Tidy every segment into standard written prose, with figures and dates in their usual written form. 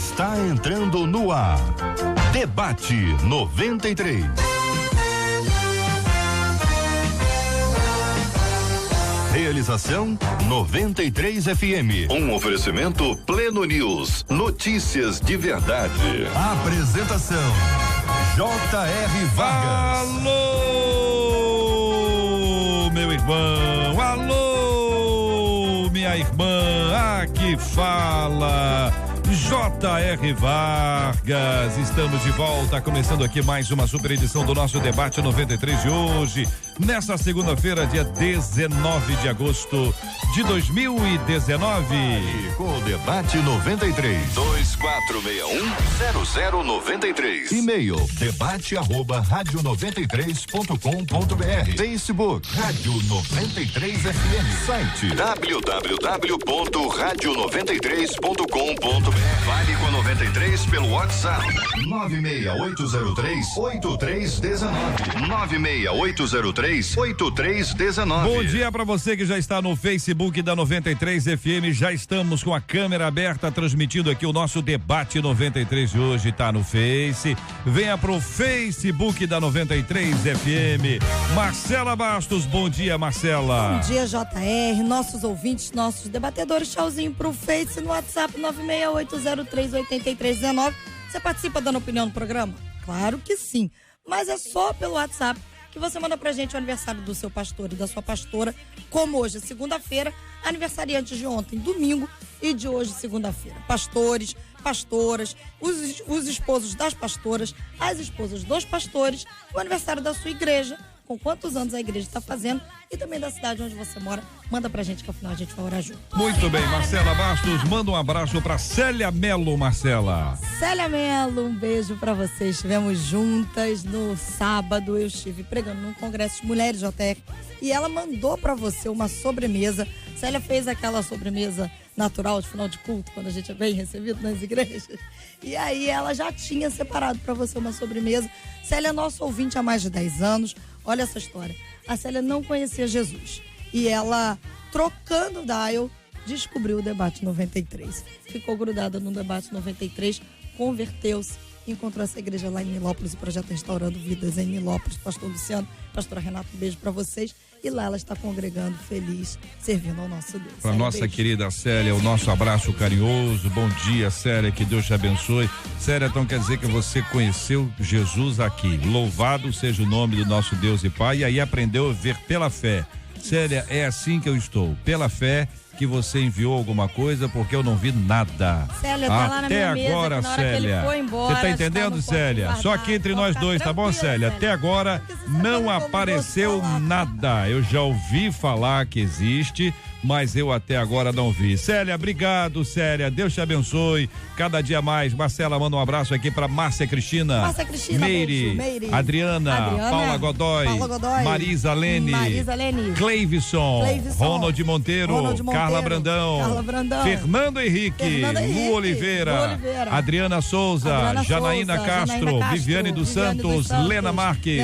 está entrando no ar. Debate 93. Realização 93 FM. Um oferecimento Pleno News. Notícias de verdade. Apresentação J.R. Vargas. Alô, meu irmão. Alô, minha irmã. Aqui fala J.R. Vargas. Estamos de volta, começando aqui mais uma super edição do nosso Debate 93 de hoje, nesta segunda-feira, dia 19 de agosto de 2019. Com o Debate 93 2461-0093. E-mail debate@radio93.com.br. Facebook Rádio 93 FM. Site www.radio93.com.br. Fale com a 93 pelo WhatsApp 96803-8319. 96803-8319. Bom dia para você que já está no Facebook da 93 FM. Já estamos com a câmera aberta, transmitindo aqui o nosso Debate 93 de hoje. Tá no Face. Venha pro Facebook da 93 FM. Marcela Bastos, bom dia, Marcela. Bom dia, JR, nossos ouvintes, nossos debatedores. Tchauzinho pro Face no WhatsApp 96803-8319. Você participa dando opinião no programa? Claro que sim, mas é só pelo WhatsApp que você manda pra gente o aniversário do seu pastor e da sua pastora, como hoje, segunda-feira, aniversariantes de ontem, domingo, e de hoje, segunda-feira. Pastores, pastoras, os esposos das pastoras, as esposas dos pastores, o aniversário da sua igreja, com quantos anos a igreja está fazendo, e também da cidade onde você mora. Manda pra gente que ao final a gente vai orar junto. Muito bem, Marcela Bastos, manda um abraço pra Célia Melo, Marcela. Célia Melo, um beijo pra você. Estivemos juntas no sábado, eu estive pregando num congresso de mulheres, JR, e ela mandou pra você uma sobremesa. Célia fez aquela sobremesa natural de final de culto, quando a gente é bem recebido nas igrejas. E aí ela já tinha separado pra você uma sobremesa. Célia é nosso ouvinte há mais de 10 anos. Olha essa história. A Célia não conhecia Jesus. E ela, trocando o dial, descobriu o Debate 93. Ficou grudada no Debate 93, converteu-se, encontrou essa igreja lá em Nilópolis, o projeto Restaurando Vidas em Nilópolis. Pastor Luciano, pastora Renata, um beijo pra vocês. E lá ela está congregando, feliz, servindo ao nosso Deus. Para nossa beijo. Querida Célia, o nosso abraço carinhoso. Bom dia, Célia, que Deus te abençoe. Célia, então quer dizer que você conheceu Jesus aqui. Louvado seja o nome do nosso Deus e Pai. E aí aprendeu a ver pela fé. Célia, é assim que eu estou, pela fé, que você enviou alguma coisa, porque eu não vi nada. Célia, tá lá na minha mesa, agora, na hora que ele foi embora, você tá entendendo, Célia? Só aqui entre nós dois, tá bom, Célia? Até agora não apareceu nada. Eu já ouvi falar que existe, mas eu até agora não vi. Célia, obrigado, Célia. Deus te abençoe. Cada dia mais. Marcela, manda um abraço aqui pra Márcia Cristina. Meire, Adriana, Paula Godoy, Marisa Lene, Cleivisson, Ronald Monteiro, Carla Brandão, Fernando Henrique, Lu Oliveira, Adriana Souza, Janaína Castro, Viviane dos Santos, Lena Marques,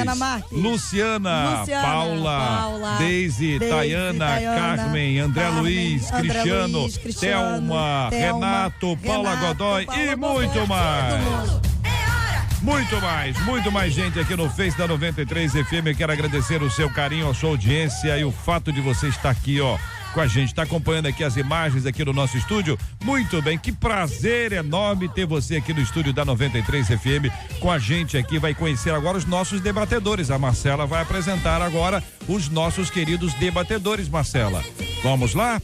Luciana, Paula, Deise, Tayana, Carmen, André Luiz, Cristiano, Thelma, Renato, Paula Godoy e muito mais. Muito mais gente aqui no Face da 93 FM. Eu quero agradecer o seu carinho, a sua audiência e o fato de você estar aqui, ó, com a gente, está acompanhando aqui as imagens aqui do nosso estúdio. Muito bem, que prazer enorme ter você aqui no estúdio da 93 FM com a gente aqui. Vai conhecer agora os nossos debatedores. A Marcela vai apresentar agora os nossos queridos debatedores, Marcela. Vamos lá?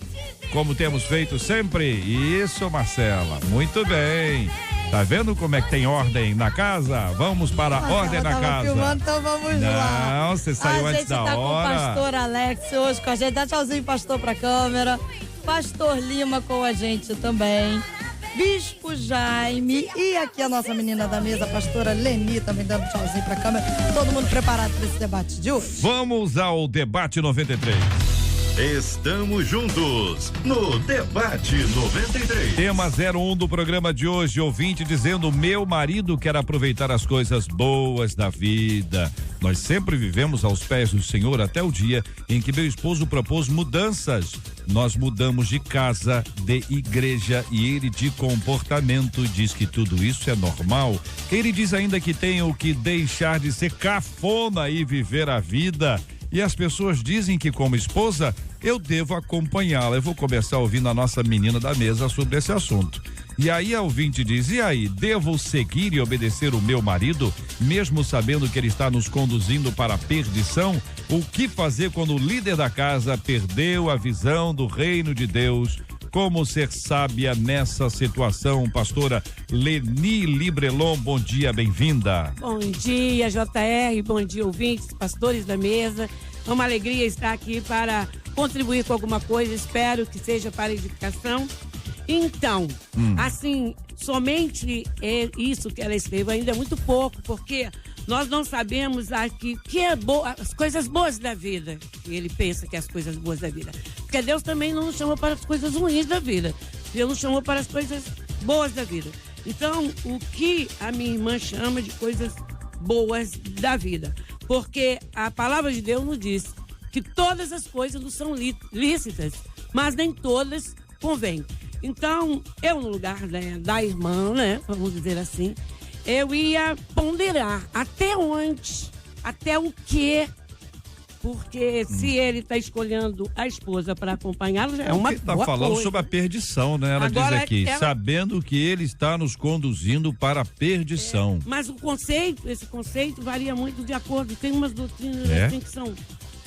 Como temos feito sempre? Isso, Marcela, muito bem. Tá vendo como é que tem ordem na casa? Vamos para a ordem na casa. Filmando, então vamos lá. Não, você saiu antes da hora. A gente tá com o pastor Alex hoje com a gente. Dá tchauzinho, pastor, pra câmera. Pastor Lima com a gente também. Bispo Jaime e aqui a nossa menina da mesa, a pastora Leni, também dando tchauzinho pra câmera. Todo mundo preparado para esse debate de hoje? Vamos ao Debate 93. Estamos juntos no Debate 93. Tema 01 do programa de hoje, ouvinte dizendo: meu marido quer aproveitar as coisas boas da vida. Nós sempre vivemos aos pés do Senhor até o dia em que meu esposo propôs mudanças. Nós mudamos de casa, de igreja e ele de comportamento diz que tudo isso é normal. Ele diz ainda que tenho que deixar de ser cafona e viver a vida. E as pessoas dizem que, como esposa, eu devo acompanhá-la. Eu vou começar ouvindo a nossa menina da mesa sobre esse assunto. E aí a ouvinte diz: e aí, devo seguir e obedecer o meu marido, mesmo sabendo que ele está nos conduzindo para a perdição? O que fazer quando o líder da casa perdeu a visão do reino de Deus? Como ser sábia nessa situação? Pastora Leni Librelon, bom dia, bem-vinda. Bom dia, JR, bom dia, ouvintes, pastores da mesa. É uma alegria estar aqui para contribuir com alguma coisa, espero que seja para edificação. Então, assim, somente isso que ela escreveu ainda é muito pouco, porque nós não sabemos que é as coisas boas da vida. Ele pensa que é as coisas boas da vida. Porque Deus também não nos chamou para as coisas ruins da vida. Deus nos chamou para as coisas boas da vida. Então, o que a minha irmã chama de coisas boas da vida? Porque a palavra de Deus nos diz que todas as coisas não são lícitas, mas nem todas convêm. Então, eu no lugar da irmã, né, vamos dizer assim, eu ia ponderar até onde, até o quê, porque se ele está escolhendo a esposa para acompanhá-lo, já é uma boa coisa. Está falando coisa. Sobre a perdição, né? Ela Agora, diz aqui, sabendo que ele está nos conduzindo para a perdição. Mas esse conceito varia muito de acordo, tem umas doutrinas assim que são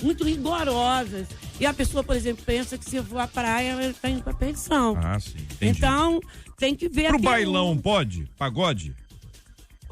muito rigorosas. E a pessoa, por exemplo, pensa que se eu for à praia, ela está indo para a perdição. Ah, sim. Entendi. Então, tem que ver... Pro bailão, pode? Pagode?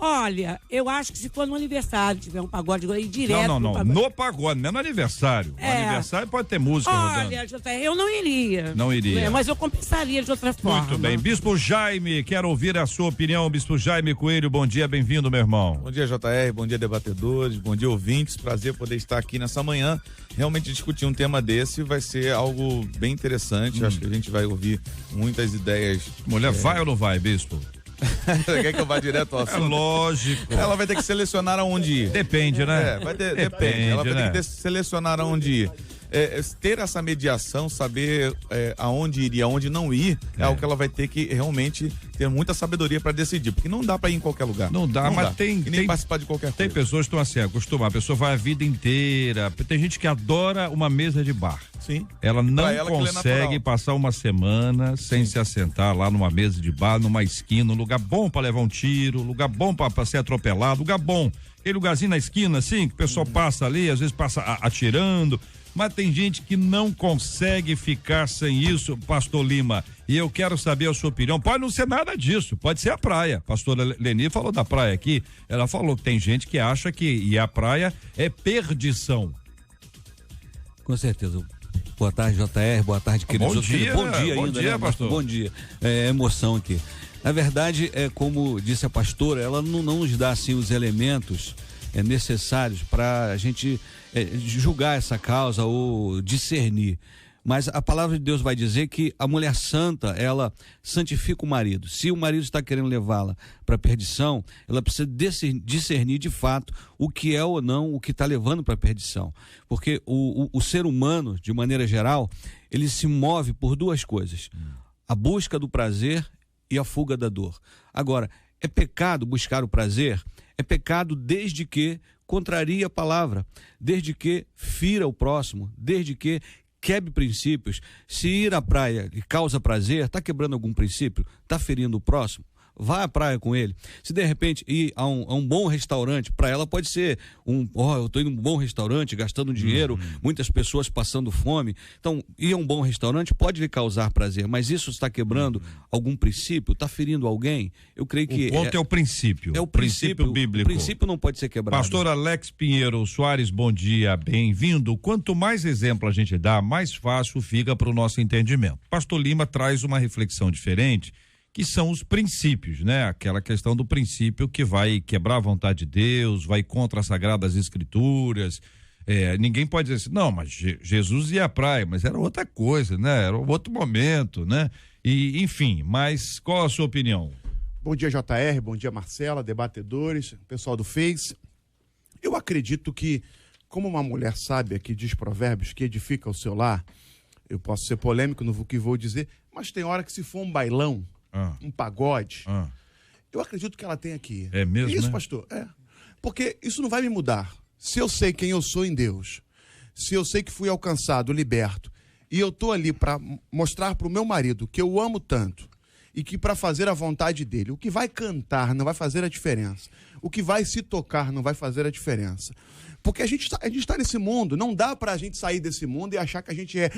Olha, eu acho que se for no aniversário, tiver um pagode, eu ir direto. Não. No pagode, não é no aniversário. No aniversário pode ter música rodando. Olha, JR, eu não iria. Não iria. Mas eu compensaria de outra forma. Muito bem. Bispo Jaime, quero ouvir a sua opinião. Bispo Jaime Coelho, bom dia, bem-vindo, meu irmão. Bom dia, JR, bom dia, debatedores, bom dia, ouvintes. Prazer poder estar aqui nessa manhã. Realmente discutir um tema desse vai ser algo bem interessante. Acho que a gente vai ouvir muitas ideias. Mulher, vai ou não vai, bispo? Quer que eu vá direto ao assunto? É lógico. Ela vai ter que selecionar aonde ir. Depende, né? Depende. Ela vai ter que selecionar aonde ir. Ter essa mediação, saber aonde ir e aonde não ir, é algo que ela vai ter que realmente ter muita sabedoria para decidir, porque não dá para ir em qualquer lugar. Não dá, mas tem e nem participar de qualquer coisa. Tem pessoas que estão assim, acostumadas, a pessoa vai a vida inteira. Tem gente que adora uma mesa de bar. Sim. Ela não consegue passar uma semana sem se assentar lá numa mesa de bar, numa esquina, um lugar bom para levar um tiro, lugar bom para ser atropelado, lugar bom. Aquele lugarzinho na esquina, assim, que o pessoal passa ali, às vezes passa atirando. Mas tem gente que não consegue ficar sem isso, pastor Lima, e eu quero saber a sua opinião. Pode não ser nada disso, pode ser a praia. Pastora Leni falou da praia aqui, ela falou que tem gente que acha que ir à praia é perdição. Com certeza. Boa tarde, JR, boa tarde, querido. Bom dia ainda, né, pastor? Bom dia. Emoção aqui. Na verdade, como disse a pastora, ela não nos dá assim os elementos necessários para a gente julgar essa causa ou discernir. Mas a palavra de Deus vai dizer que a mulher santa, ela santifica o marido. Se o marido está querendo levá-la para a perdição, ela precisa discernir de fato o que é ou não o que está levando para a perdição. Porque o ser humano, de maneira geral, ele se move por duas coisas: a busca do prazer e a fuga da dor. Agora, é pecado buscar o prazer? É pecado desde que contraria a palavra, desde que fira o próximo, desde que quebre princípios. Se ir à praia e causa prazer, está quebrando algum princípio? Está ferindo o próximo? Vá à praia com ele. Se de repente ir a um bom restaurante, para ela pode ser eu estou indo a um bom restaurante, gastando dinheiro, muitas pessoas passando fome. Então, ir a um bom restaurante pode lhe causar prazer, mas isso está quebrando algum princípio? Está ferindo alguém? Eu creio que... O ponto é o princípio. É o princípio bíblico. O princípio não pode ser quebrado. Pastor Alex Pinheiro Soares, bom dia, bem-vindo. Quanto mais exemplo a gente dá, mais fácil fica para o nosso entendimento. Pastor Lima traz uma reflexão diferente, que são os princípios, né? Aquela questão do princípio que vai quebrar a vontade de Deus, vai contra as Sagradas Escrituras, ninguém pode dizer assim, não, mas Jesus ia à praia, mas era outra coisa, né? Era outro momento, né? E, enfim, mas qual a sua opinião? Bom dia, JR, bom dia, Marcela, debatedores, pessoal do Face. Eu acredito que, como uma mulher sábia que diz provérbios, que edifica o seu lar, eu posso ser polêmico no que vou dizer, mas tem hora que se for um bailão, um pagode, eu acredito que ela tem aqui. É mesmo, isso, né? pastor? Porque isso não vai me mudar. Se eu sei quem eu sou em Deus, se eu sei que fui alcançado, liberto, e eu tô ali para mostrar para o meu marido que eu amo tanto, e que para fazer a vontade dele, o que vai cantar não vai fazer a diferença, o que vai se tocar não vai fazer a diferença. Porque a gente está nesse mundo, não dá pra gente sair desse mundo e achar que a gente é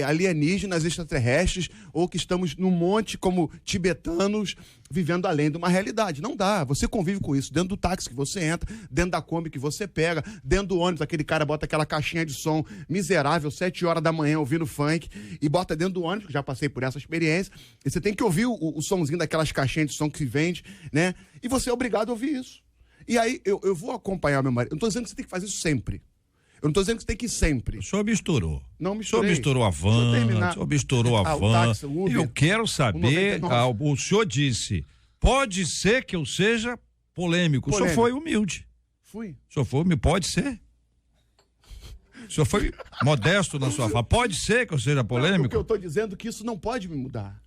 alienígenas, extraterrestres, ou que estamos num monte como tibetanos, vivendo além de uma realidade. Não dá, você convive com isso, dentro do táxi que você entra, dentro da Kombi que você pega, dentro do ônibus, aquele cara bota aquela caixinha de som miserável, 7 horas da manhã ouvindo funk, e bota dentro do ônibus, que já passei por essa experiência, e você tem que ouvir o somzinho daquelas caixinhas de som que se vende, né? E você é obrigado a ouvir isso. E aí, eu vou acompanhar meu marido. Eu não estou dizendo que você tem que fazer isso sempre. Eu não estou dizendo que você tem que ir sempre. O senhor misturou. Não misturei. O senhor misturou a van, o senhor misturou a van. Táxi, o Uber, eu quero saber, o senhor disse, pode ser que eu seja polêmico. O senhor foi humilde. Fui. O senhor foi humilde, pode ser. O senhor foi modesto na sua fala. Pode ser que eu seja polêmico? Não, o que eu estou dizendo é que isso não pode me mudar.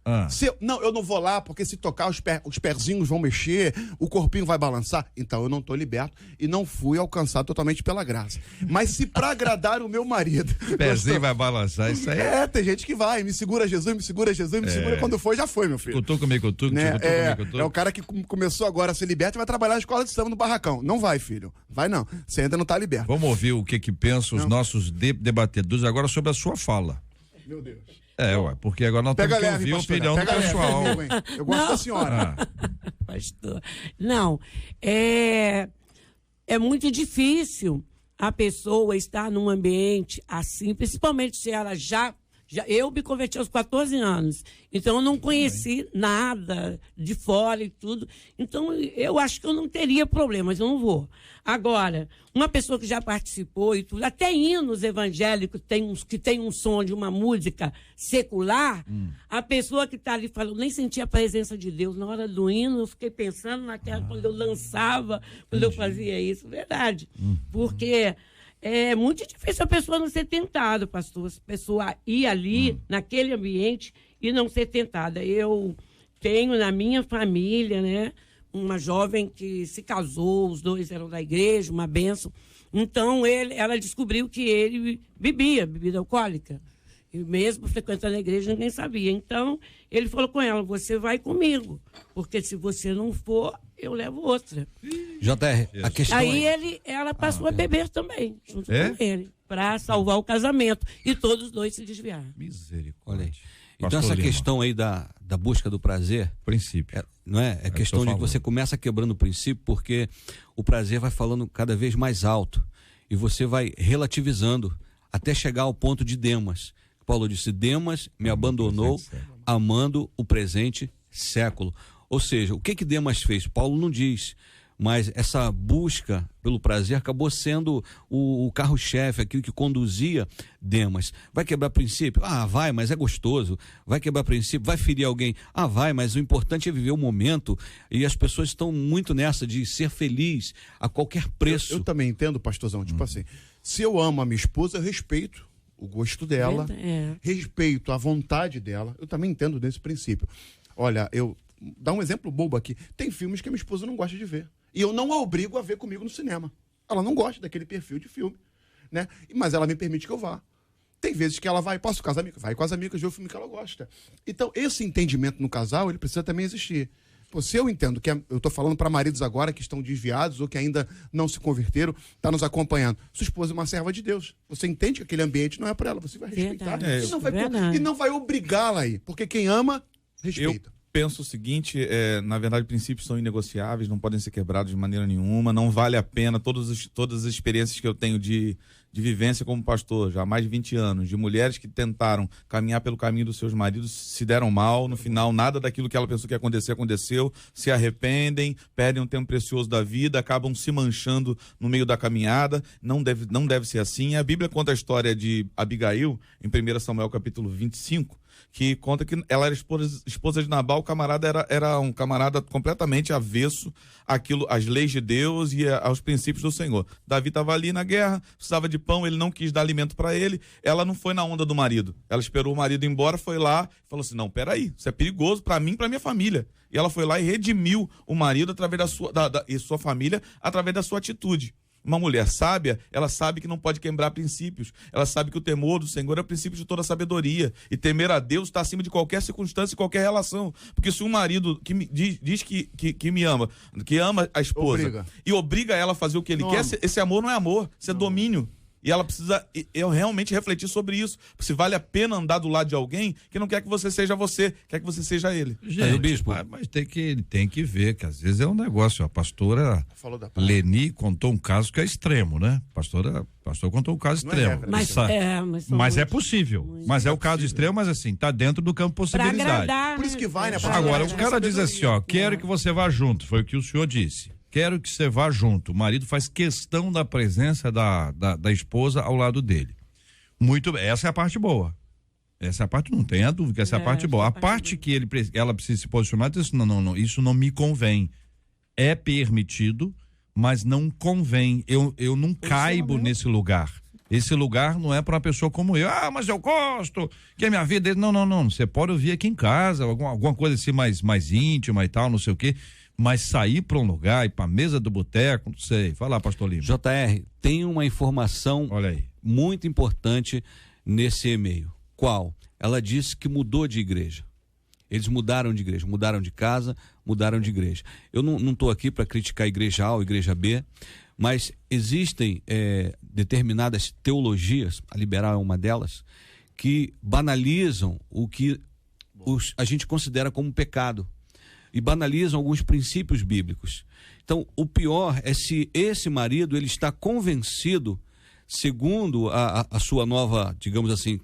Eu não vou lá porque se tocar os perzinhos vão mexer, o corpinho vai balançar. Então eu não estou liberto e não fui alcançado totalmente pela graça. Mas se para agradar o meu marido... O pezinho vai balançar, isso aí... tem gente que vai, me segura Jesus, me segura Jesus, me segura. Quando foi, já foi, meu filho. Cutuca comigo, cutuca, né? É o cara que começou agora a ser liberto e vai trabalhar na escola de samba no barracão. Não vai, filho. Vai não. Você ainda não está liberto. Vamos ouvir o que pensam os nossos debatedores agora sobre a sua fala. Meu Deus. Porque agora nós temos que ouvir a opinião do pessoal. Eu gosto da senhora. Pastor. Não, é muito difícil a pessoa estar num ambiente assim, principalmente se ela já eu me converti aos 14 anos, então eu não conheci nada de fora e tudo, então eu acho que eu não teria problemas, eu não vou. Agora, uma pessoa que já participou e tudo, até hinos evangélicos que tem um som de uma música secular, a pessoa que está ali falando, nem sentia a presença de Deus na hora do hino, eu fiquei pensando naquela quando eu lançava, quando eu fazia isso, verdade, porque... É muito difícil a pessoa não ser tentada, pastor. A pessoa ir ali, naquele ambiente, e não ser tentada. Eu tenho na minha família, né, uma jovem que se casou, os dois eram da igreja, uma bênção. Então, ela descobriu que ele bebia bebida alcoólica. E mesmo frequentando a igreja, ninguém sabia. Então, ele falou com ela, você vai comigo, porque se você não for, eu levo outra. JR, a questão aí ela passou a beber também, junto com ele, para salvar o casamento. E todos os dois se desviaram. Misericórdia. Olha aí. Então essa questão aí da busca do prazer, princípio, não é? É questão de que você começa quebrando o princípio, porque o prazer vai falando cada vez mais alto e você vai relativizando até chegar ao ponto de Demas. Paulo disse, Demas me abandonou amando o presente século. Ou seja, o que Demas fez? Paulo não diz, mas essa busca pelo prazer acabou sendo o carro-chefe, aquilo que conduzia Demas. Vai quebrar princípio? Vai, mas é gostoso. Vai quebrar princípio? Vai ferir alguém? Vai, mas o importante é viver o momento, e as pessoas estão muito nessa de ser feliz a qualquer preço. Eu também entendo, pastorzão, tipo assim, se eu amo a minha esposa, eu respeito o gosto dela, respeito a vontade dela, eu também entendo desse princípio. Olha, dá um exemplo bobo aqui, tem filmes que a minha esposa não gosta de ver, e eu não a obrigo a ver comigo no cinema, ela não gosta daquele perfil de filme, né? Mas ela me permite que eu vá. Tem vezes que ela vai com as amigas, vai com as amigas ver o filme que ela gosta. Então, esse entendimento no casal, ele precisa também existir. Pô, se eu entendo que eu estou falando para maridos agora que estão desviados ou que ainda não se converteram, está nos acompanhando. Sua esposa é uma serva de Deus. Você entende que aquele ambiente não é para ela, você vai respeitar. E não vai obrigá-la aí, porque quem ama, respeita. penso o seguinte, na verdade, princípios são inegociáveis, não podem ser quebrados de maneira nenhuma, não vale a pena todas as experiências que eu tenho de vivência como pastor, já há mais de 20 anos, de mulheres que tentaram caminhar pelo caminho dos seus maridos, se deram mal, no final nada daquilo que ela pensou que ia acontecer, aconteceu, se arrependem, perdem um tempo precioso da vida, acabam se manchando no meio da caminhada, não deve ser assim. A Bíblia conta a história de Abigail, em 1 Samuel capítulo 25, que conta que ela era esposa de Nabal, o camarada era um camarada completamente avesso às leis de Deus e aos princípios do Senhor. Davi estava ali na guerra, precisava de pão, ele não quis dar alimento para ele, ela não foi na onda do marido. Ela esperou o marido ir embora, foi lá e falou assim, não, peraí, isso é perigoso para mim e para minha família. E ela foi lá e redimiu o marido através e sua família através da sua atitude. Uma mulher sábia, ela sabe que não pode quebrar princípios. Ela sabe que o temor do Senhor é o princípio de toda a sabedoria. E temer a Deus está acima de qualquer circunstância e qualquer relação. Porque se um marido que diz que me ama, que ama a esposa, e obriga ela a fazer o que ele quer, esse amor não é amor, isso é domínio. E ela precisa realmente refletir sobre isso. Se vale a pena andar do lado de alguém que não quer que você seja você, quer que você seja ele. Gente, bispo, mas tem que ver que às vezes é um negócio. A pastora Leni contou um caso que é extremo, né? Pastor contou um caso extremo. Mas é possível. Mas é o caso extremo, mas assim, tá dentro do campo de possibilidade. Agradar, por isso que vai, né? Agora, o cara diz assim, quero que você vá junto. Foi o que o senhor disse. Quero que você vá junto. O marido faz questão da presença da esposa ao lado dele. Muito bem. Essa é a parte boa. Essa é a parte, não tenha dúvida que essa é a parte boa. A parte que ela precisa se posicionar, diz, não, isso não me convem. É permitido, mas não convém. Eu não caibo nesse lugar. Esse lugar não é para uma pessoa como eu. Mas eu gosto, que a minha vida... Não. Você pode ouvir aqui em casa, alguma coisa assim mais íntima e tal, não sei o quê. Mas sair para um lugar, ir para a mesa do boteco, não sei. Fala lá, pastor Lima. JR, tem uma informação muito importante nesse e-mail. Qual? Ela disse que mudou de igreja. Eles mudaram de igreja, mudaram de casa, mudaram de igreja. Eu não estou aqui para criticar a igreja A ou a igreja B, mas existem determinadas teologias, a liberal é uma delas, que banalizam o que a gente considera como pecado. E banalizam alguns princípios bíblicos. Então, o pior é se esse marido ele está convencido, segundo a sua nova, digamos assim,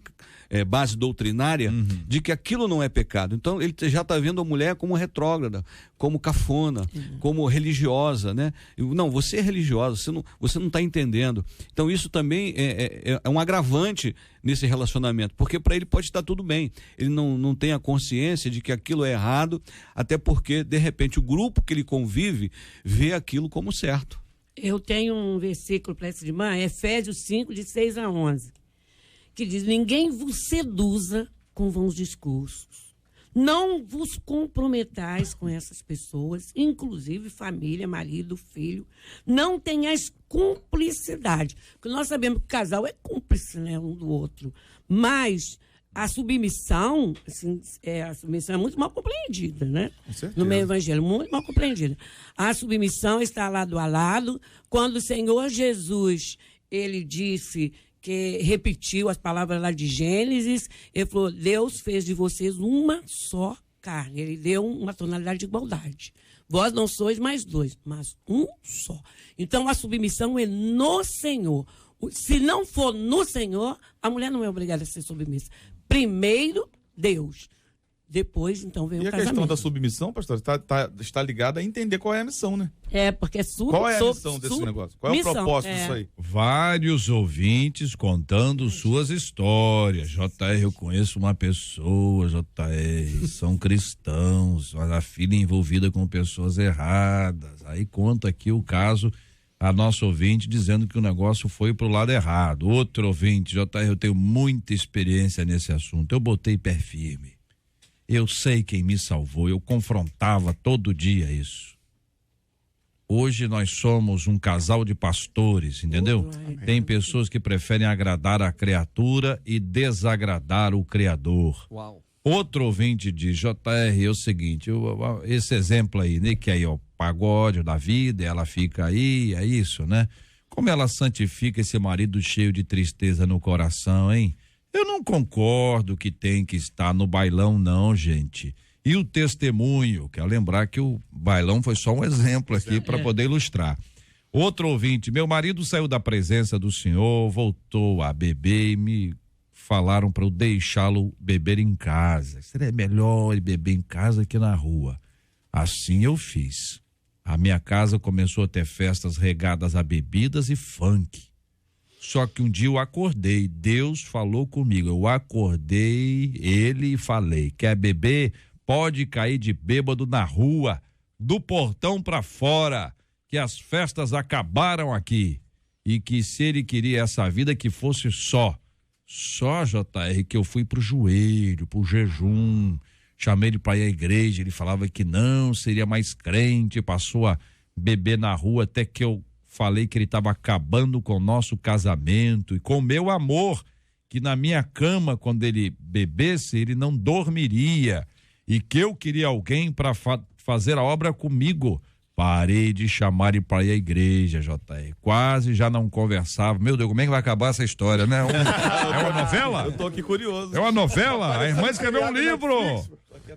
base doutrinária, de que aquilo não é pecado. Então, ele já está vendo a mulher como retrógrada, como cafona, como religiosa, né? Não, você é religiosa, você não está entendendo. Então, isso também é um agravante nesse relacionamento, porque para ele pode estar tudo bem. Ele não tem a consciência de que aquilo é errado, até porque, de repente, o grupo que ele convive vê aquilo como certo. Eu tenho um versículo para essa irmã, Efésios 5, de 6 a 11. Que diz, ninguém vos seduza com vãos discursos. Não vos comprometais com essas pessoas, inclusive família, marido, filho. Não tenhais cumplicidade. Porque nós sabemos que o casal é cúmplice, né, um do outro. Mas a submissão, assim, a submissão é muito mal compreendida, né? No meio evangélico, muito mal compreendida. A submissão está lado a lado. Quando o Senhor Jesus, ele disse... que repetiu as palavras lá de Gênesis, ele falou, Deus fez de vocês uma só carne, ele deu uma tonalidade de igualdade. Vós não sois mais dois, mas um só. Então a submissão é no Senhor. Se não for no Senhor, a mulher não é obrigada a ser submissa. Primeiro, Deus. Depois, então, vem o casamento. E a questão da submissão, pastor, está ligada a entender qual é a missão, né? Porque qual é a missão desse negócio? Qual é o propósito disso aí? Vários ouvintes contando suas histórias. JR, eu conheço uma pessoa, JR, são cristãos, mas a filha envolvida com pessoas erradas. Aí conta aqui o caso, a nossa ouvinte dizendo que o negócio foi pro lado errado. Outro ouvinte, JR, eu tenho muita experiência nesse assunto, eu botei pé firme. Eu sei quem me salvou, eu confrontava todo dia isso. Hoje nós somos um casal de pastores, entendeu? Tem pessoas que preferem agradar a criatura e desagradar o Criador. Uau. Outro ouvinte diz, JR, é o seguinte, esse exemplo aí, né, que aí ó, pagode da vida, ela fica aí, é isso, né? Como ela santifica esse marido cheio de tristeza no coração, hein? Eu não concordo que tem que estar no bailão, não, gente. E o testemunho, quero lembrar que o bailão foi só um exemplo aqui para poder ilustrar. Outro ouvinte, meu marido saiu da presença do senhor, voltou a beber e me falaram para eu deixá-lo beber em casa. Seria melhor ele beber em casa que na rua. Assim eu fiz. A minha casa começou a ter festas regadas a bebidas e funk. Só que um dia eu acordei, Deus falou comigo, eu acordei ele e falei, quer beber? Pode cair de bêbado na rua, do portão para fora, que as festas acabaram aqui. E que se ele queria essa vida, que fosse só, JR, que eu fui pro joelho, pro jejum, chamei ele para ir à igreja, ele falava que não, seria mais crente, passou a beber na rua, até que eu falei que ele estava acabando com o nosso casamento e com o meu amor, que na minha cama, quando ele bebesse, ele não dormiria, e que eu queria alguém para fazer a obra comigo. Parei de chamar ele para ir à igreja, JR. Quase já não conversava. Meu Deus, como é que vai acabar essa história, né? É uma novela? Eu tô aqui curioso. É uma novela? A irmã escreveu um livro.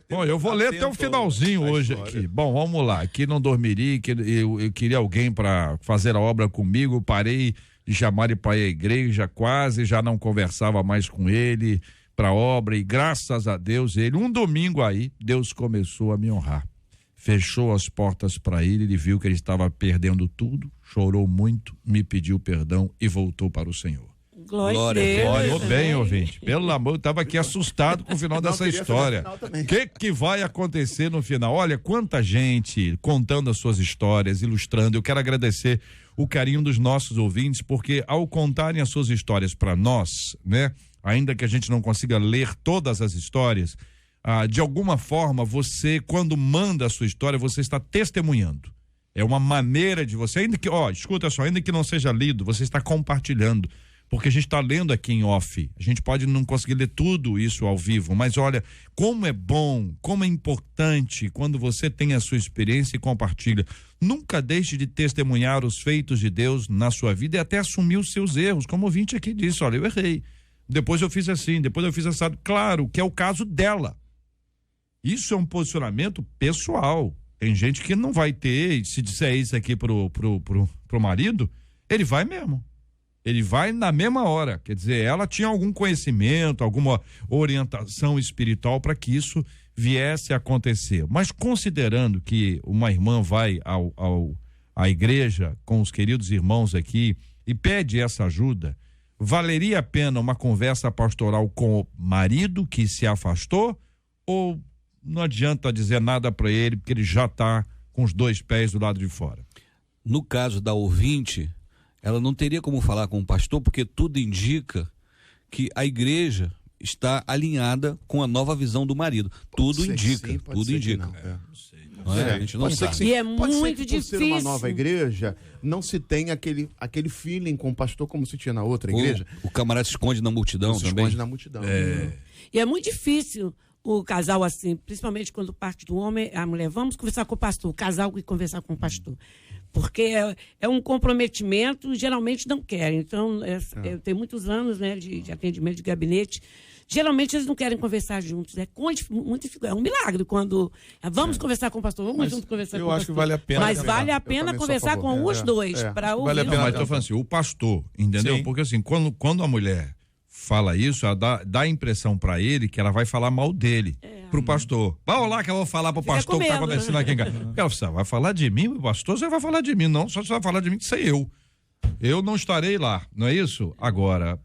Bom, eu vou ler até o finalzinho hoje aqui. Bom, vamos lá. Aqui não dormiria, que eu queria alguém para fazer a obra comigo. Parei de chamar ele para ir à igreja, quase já não conversava mais com ele para a obra. E graças a Deus, um domingo aí, Deus começou a me honrar. Fechou as portas para ele viu que ele estava perdendo tudo, chorou muito, me pediu perdão e voltou para o Senhor. Glória a Deus. Olha, bem, ouvinte. Pelo amor, eu estava aqui assustado com o final dessa história. O que vai acontecer no final? Olha, quanta gente contando as suas histórias, ilustrando. Eu quero agradecer o carinho dos nossos ouvintes, porque ao contarem as suas histórias para nós, né, ainda que a gente não consiga ler todas as histórias, de alguma forma, você, quando manda a sua história, você está testemunhando. É uma maneira de você, ainda que, escuta só, ainda que não seja lido, você está compartilhando. Porque a gente está lendo aqui em off. A gente pode não conseguir ler tudo isso ao vivo, mas olha, como é bom, como é importante quando você tem a sua experiência e compartilha. Nunca deixe de testemunhar os feitos de Deus na sua vida e até assumir os seus erros. Como o ouvinte aqui disse, olha, eu errei. Depois eu fiz assim, depois eu fiz assado. Claro, que é o caso dela. Isso é um posicionamento pessoal. Tem gente que não vai ter, se disser isso aqui pro marido, ele vai mesmo. Ele vai na mesma hora. Quer dizer, ela tinha algum conhecimento, alguma orientação espiritual para que isso viesse a acontecer. Mas considerando que uma irmã vai à igreja com os queridos irmãos aqui e pede essa ajuda, valeria a pena uma conversa pastoral com o marido que se afastou, ou não adianta dizer nada para ele, porque ele já está com os dois pés do lado de fora? No caso da ouvinte, ela não teria como falar com o pastor, porque tudo indica que a igreja está alinhada com a nova visão do marido. Tudo indica, tudo indica. A gente não sabe. E é muito difícil. Por ser uma nova igreja, não se tem aquele feeling com o pastor como se tinha na outra igreja. O camarada se esconde na multidão também. Se esconde na multidão. E é muito difícil o casal assim, principalmente quando parte do homem, a mulher, vamos conversar com o pastor, o casal que conversar com o pastor. Porque é um comprometimento, geralmente não querem. Então, eu tenho muitos anos, né, de atendimento de gabinete. Geralmente eles não querem conversar juntos. É um milagre quando vamos conversar com o pastor, vamos juntos conversar com o pastor. Eu acho que vale a pena. Mas vale a pena conversar com os dois para ouvir. Vale a pena, mas eu falo assim, o pastor, entendeu? Sim. Porque assim, quando a mulher fala isso, ela dá a impressão para ele que ela vai falar mal dele, pro pastor. Vai lá que eu vou falar pro pastor o que tá acontecendo aqui em casa. Porque ela vai falar de mim, o pastor, você vai falar de mim, não, só você vai falar de mim que sei eu. Eu não estarei lá, não é isso? Agora,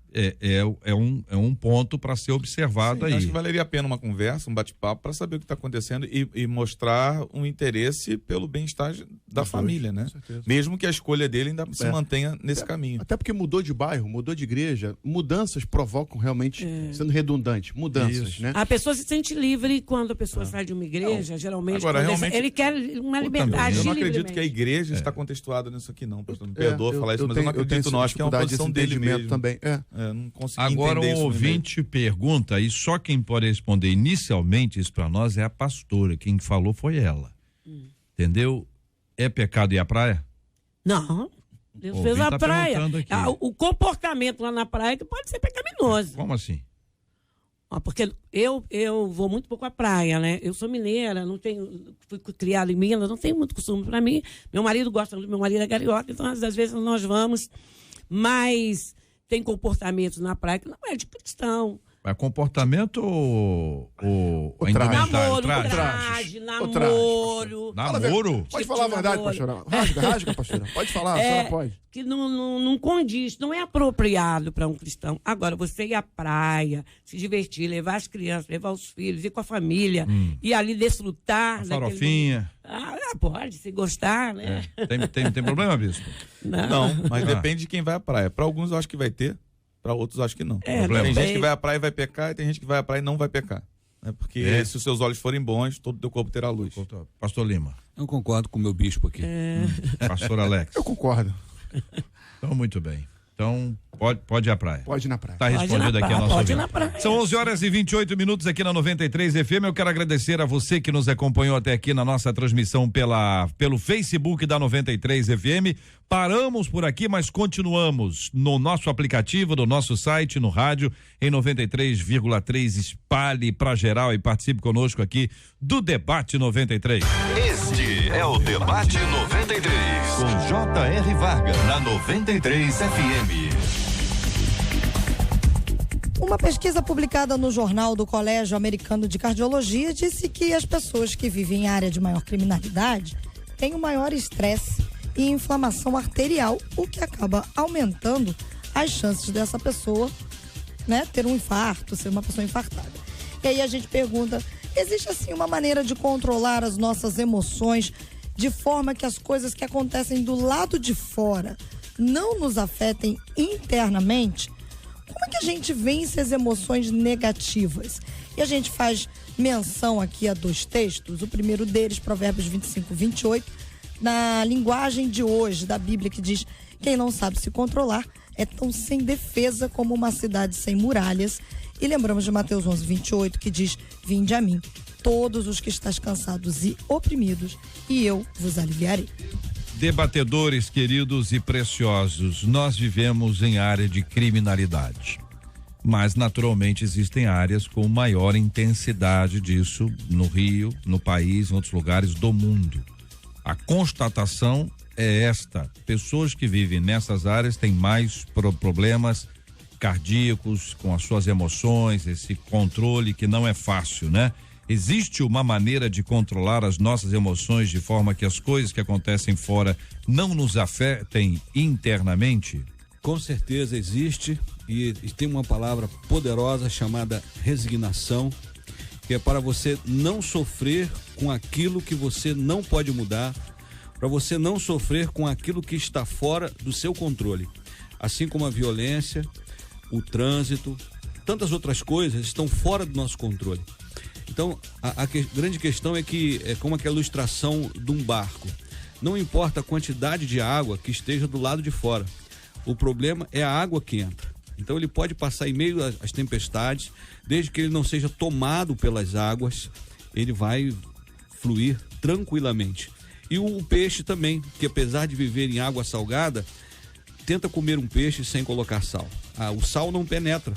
é um ponto para ser observado. Sim, aí. Acho que valeria a pena uma conversa, um bate-papo, para saber o que está acontecendo e mostrar um interesse pelo bem-estar da família, né? Mesmo que a escolha dele ainda se mantenha nesse caminho. Até porque mudou de bairro, mudou de igreja, mudanças provocam realmente, sendo redundante, mudanças, né? A pessoa se sente livre quando a pessoa sai de uma igreja, geralmente. Agora, realmente, ele quer uma liberdade. Eu não acredito que a igreja está contextuada nisso aqui, não. Pastor, me perdoa falar isso, mas eu não acredito, não. Acho que é uma posição dele mesmo. Também. Não consegui agora o ouvinte pergunta, e só quem pode responder inicialmente isso para nós é a pastora. Quem falou foi ela. Entendeu? É pecado ir à praia? Não. Deus fez a praia. O comportamento lá na praia que pode ser pecaminoso. Como assim? Porque eu vou muito pouco à praia, né? Eu sou mineira, fui criada em Minas, não tenho muito costume para mim. Meu marido é carioca, então às vezes nós vamos, mas tem comportamentos na praia que não é de cristão. É comportamento ou namoro, traje. Pode falar a verdade, pastora. Rasga, pastora. Pode falar, a senhora pode. Que não condiz, não é apropriado para um cristão. Agora, você ir à praia, se divertir, levar as crianças, levar os filhos, ir com a família, e ali desfrutar. A farofinha. Pode, se gostar, né? Tem problema, bispo? Não, mas depende de quem vai à praia. Para alguns eu acho que vai ter. Para outros, acho que não. Tem gente que vai à praia e vai pecar, e tem gente que vai à praia e não vai pecar. Porque se os seus olhos forem bons, todo o teu corpo terá luz. Pastor Lima. Eu concordo com o meu bispo aqui. Pastor Alex. Eu concordo. Então, muito bem. Então, pode ir à praia. Pode ir na praia. Está respondido aqui a nossa Pode ir na praia. São 11h28 aqui na 93 FM. Eu quero agradecer a você que nos acompanhou até aqui na nossa transmissão pelo Facebook da 93 FM. Paramos por aqui, mas continuamos no nosso aplicativo, no nosso site, no rádio, em 93,3. Espalhe para geral e participe conosco aqui do Debate 93. Este é o Debate 93, com J.R. Vargas, na 93 FM. Uma pesquisa publicada no Jornal do Colégio Americano de Cardiologia disse que as pessoas que vivem em área de maior criminalidade têm um maior estresse e inflamação arterial, o que acaba aumentando as chances dessa pessoa, né, ter um infarto, ser uma pessoa infartada. E aí a gente pergunta, existe assim uma maneira de controlar as nossas emoções de forma que as coisas que acontecem do lado de fora não nos afetem internamente? Como é que a gente vence as emoções negativas? E a gente faz menção aqui a 2 textos, o primeiro deles, Provérbios 25:28, na linguagem de hoje da Bíblia, que diz: quem não sabe se controlar é tão sem defesa como uma cidade sem muralhas. E lembramos de Mateus 11:28, que diz: vinde a mim, todos os que estáis cansados e oprimidos, e eu vos aliviarei. Debatedores queridos e preciosos, nós vivemos em área de criminalidade, mas naturalmente existem áreas com maior intensidade disso no Rio, no país, em outros lugares do mundo. A constatação é esta: pessoas que vivem nessas áreas têm mais problemas cardíacos, com as suas emoções, esse controle que não é fácil, né? Existe uma maneira de controlar as nossas emoções de forma que as coisas que acontecem fora não nos afetem internamente? Com certeza existe, e tem uma palavra poderosa chamada resignação, que é para você não sofrer com aquilo que você não pode mudar, para você não sofrer com aquilo que está fora do seu controle. Assim como a violência, o trânsito, tantas outras coisas estão fora do nosso controle. Então, a grande questão é que é como aquela ilustração de um barco. Não importa a quantidade de água que esteja do lado de fora. O problema é a água que entra. Então, ele pode passar em meio às tempestades, desde que ele não seja tomado pelas águas, ele vai fluir tranquilamente. E o peixe também, que apesar de viver em água salgada, tenta comer um peixe sem colocar sal. O sal não penetra,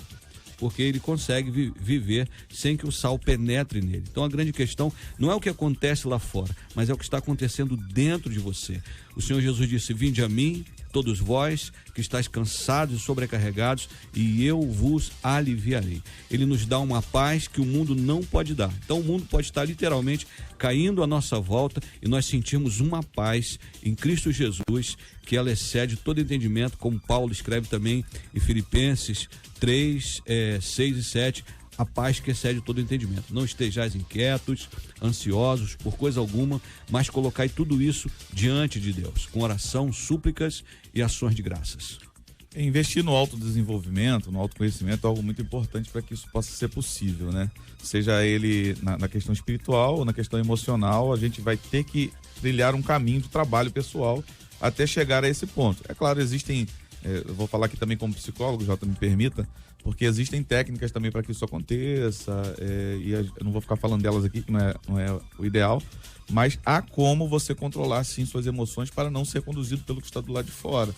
porque ele consegue viver sem que o sal penetre nele. Então a grande questão não é o que acontece lá fora, mas é o que está acontecendo dentro de você. O Senhor Jesus disse: vinde a mim, todos vós que estáis cansados e sobrecarregados, e eu vos aliviarei. Ele nos dá uma paz que o mundo não pode dar. Então o mundo pode estar literalmente caindo à nossa volta e nós sentimos uma paz em Cristo Jesus, que ela excede todo entendimento, como Paulo escreve também em Filipenses 3, 6 e 7, a paz que excede todo entendimento. Não estejais inquietos, ansiosos por coisa alguma, mas colocai tudo isso diante de Deus, com oração, súplicas e ações de graças. Investir no autodesenvolvimento, no autoconhecimento é algo muito importante para que isso possa ser possível, né? Seja ele na questão espiritual ou na questão emocional, a gente vai ter que trilhar um caminho de trabalho pessoal até chegar a esse ponto. É claro, existem, eu vou falar aqui também como psicólogo, Jota, me permita, porque existem técnicas também para que isso aconteça, e eu não vou ficar falando delas aqui, que não é o ideal, mas há como você controlar sim suas emoções para não ser conduzido pelo que está do lado de fora.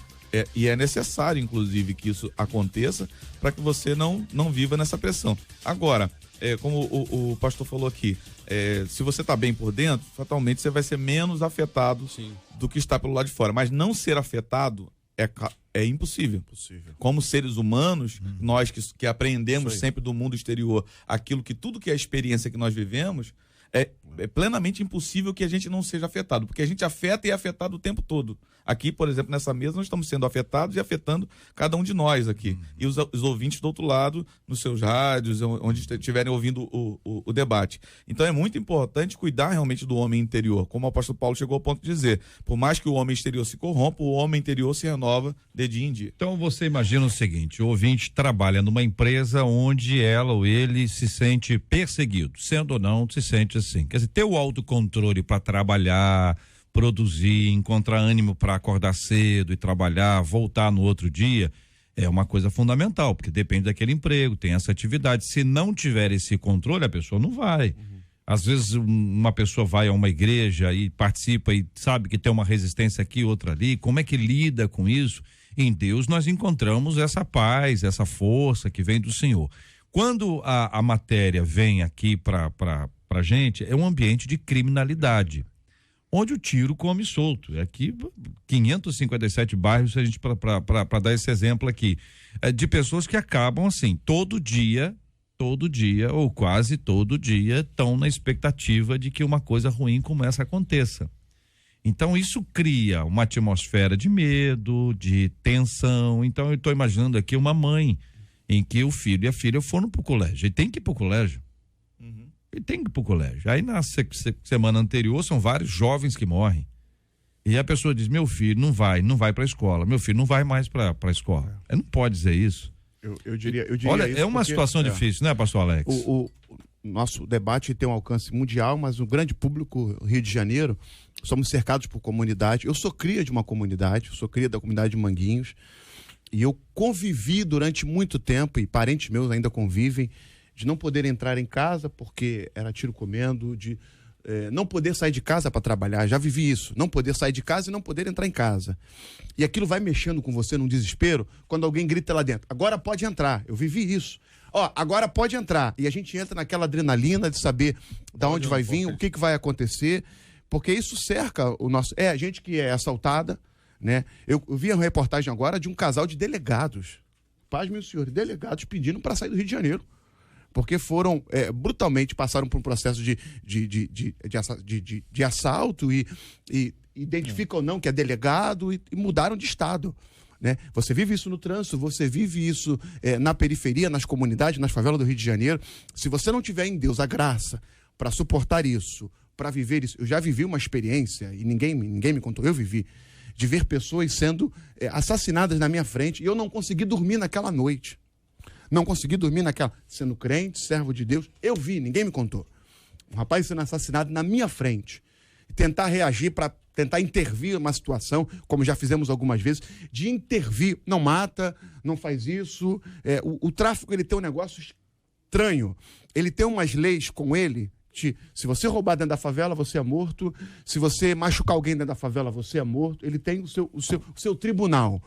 E é necessário, inclusive, que isso aconteça para que você não viva nessa pressão. Agora, como o pastor falou aqui, se você está bem por dentro, fatalmente você vai ser menos afetado do que está pelo lado de fora. Mas não ser afetado é impossível. Como seres humanos, nós que aprendemos sempre do mundo exterior tudo que é a experiência que nós vivemos, é plenamente impossível que a gente não seja afetado, porque a gente afeta e é afetado o tempo todo. Aqui, por exemplo, nessa mesa, nós estamos sendo afetados e afetando cada um de nós aqui. E os ouvintes do outro lado, nos seus rádios, onde estiverem ouvindo o debate. Então é muito importante cuidar realmente do homem interior, como o apóstolo Paulo chegou ao ponto de dizer. Por mais que o homem exterior se corrompa, o homem interior se renova de dia em dia. Então você imagina o seguinte, o ouvinte trabalha numa empresa onde ela ou ele se sente perseguido, sendo ou não, se sente assim. Quer dizer, ter o autocontrole para trabalhar, produzir, encontrar ânimo para acordar cedo e trabalhar, voltar no outro dia, é uma coisa fundamental, porque depende daquele emprego, tem essa atividade. Se não tiver esse controle, a pessoa não vai. Às vezes uma pessoa vai a uma igreja e participa e sabe que tem uma resistência aqui, outra ali. Como é que lida com isso? Em Deus nós encontramos essa paz, essa força que vem do Senhor. Quando a matéria vem aqui para gente, é um ambiente de criminalidade, onde o tiro come solto. Aqui, 557 bairros, a gente para dar esse exemplo aqui, de pessoas que acabam assim, todo dia, ou quase todo dia, estão na expectativa de que uma coisa ruim como essa aconteça. Então, isso cria uma atmosfera de medo, de tensão. Então, eu estou imaginando aqui uma mãe em que o filho e a filha foram para o colégio. E tem que ir para o colégio. E tem que ir pro colégio. Aí na semana anterior são vários jovens que morrem. E a pessoa diz, meu filho não vai pra escola, meu filho não vai mais pra escola. Não pode dizer isso. Eu diria olha, isso é uma situação difícil, né, pastor Alex? O nosso debate tem um alcance mundial, mas um grande público, Rio de Janeiro, somos cercados por comunidade. Eu sou cria de uma comunidade, sou cria da comunidade de Manguinhos, e eu convivi durante muito tempo, e parentes meus ainda convivem, de não poder entrar em casa porque era tiro comendo, de não poder sair de casa para trabalhar. Já vivi isso, não poder sair de casa e não poder entrar em casa. E aquilo vai mexendo com você num desespero quando alguém grita lá dentro, agora pode entrar. Eu vivi isso. Agora pode entrar. E a gente entra naquela adrenalina de saber de onde vai vir, o que vai acontecer, porque isso cerca o nosso... a gente que é assaltada, né? Eu vi uma reportagem agora de um casal de delegados. Paz, meus senhores, delegados pedindo para sair do Rio de Janeiro. Porque foram brutalmente, passaram por um processo de assalto e identificam ou não que é delegado e mudaram de estado. Né? Você vive isso no trânsito, você vive isso na periferia, nas comunidades, nas favelas do Rio de Janeiro. Se você não tiver em Deus a graça para suportar isso, para viver isso, eu já vivi uma experiência, e ninguém me contou, eu vivi, de ver pessoas sendo assassinadas na minha frente e eu não consegui dormir naquela noite. Não consegui dormir sendo crente, servo de Deus. Eu vi, ninguém me contou. Um rapaz sendo assassinado na minha frente. Tentar reagir para tentar intervir uma situação, como já fizemos algumas vezes, de intervir. Não mata, não faz isso. O tráfico, ele tem um negócio estranho. Ele tem umas leis com ele. Se você roubar dentro da favela, você é morto. Se você machucar alguém dentro da favela, você é morto. Ele tem o seu tribunal.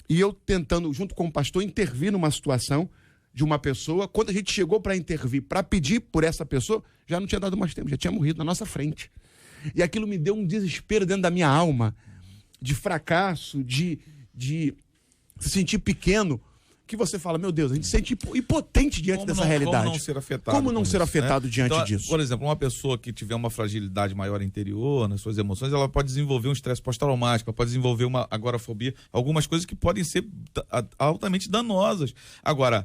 E eu tentando, junto com o pastor, intervir numa situação de uma pessoa. Quando a gente chegou para intervir, para pedir por essa pessoa, já não tinha dado mais tempo, já tinha morrido na nossa frente. E aquilo me deu um desespero dentro da minha alma, de fracasso, de se sentir pequeno, que você fala, meu Deus, a gente se sente impotente diante dessa realidade. Como não ser afetado? Como não ser afetado diante disso? Por exemplo, uma pessoa que tiver uma fragilidade maior interior, nas suas emoções, ela pode desenvolver um estresse pós-traumático, ela pode desenvolver uma agorafobia, algumas coisas que podem ser altamente danosas. Agora,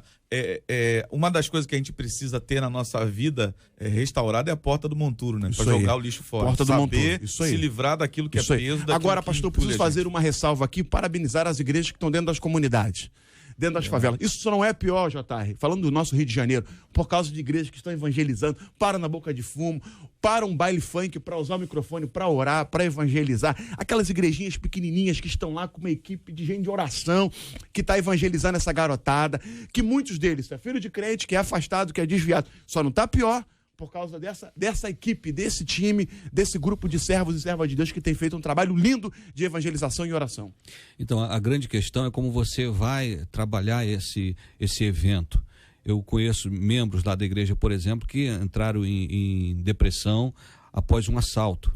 uma das coisas que a gente precisa ter na nossa vida restaurada é a porta do monturo, né? Para jogar o lixo fora. Porta do monturo. Isso aí. Se livrar daquilo que é peso. Agora, pastor, preciso fazer uma ressalva aqui, parabenizar as igrejas que estão dentro das comunidades, dentro das favelas. Isso só não é pior, JR, falando do nosso Rio de Janeiro, por causa de igrejas que estão evangelizando, param na boca de fumo, param um baile funk para usar o microfone para orar, para evangelizar. Aquelas igrejinhas pequenininhas que estão lá com uma equipe de gente de oração, que está evangelizando essa garotada, que muitos deles é filho de crente, que é afastado, que é desviado. Só não está pior por causa dessa equipe, desse time, desse grupo de servos e servas de Deus que tem feito um trabalho lindo de evangelização e oração. Então, a grande questão é como você vai trabalhar esse evento. Eu conheço membros lá da igreja, por exemplo, que entraram em depressão após um assalto.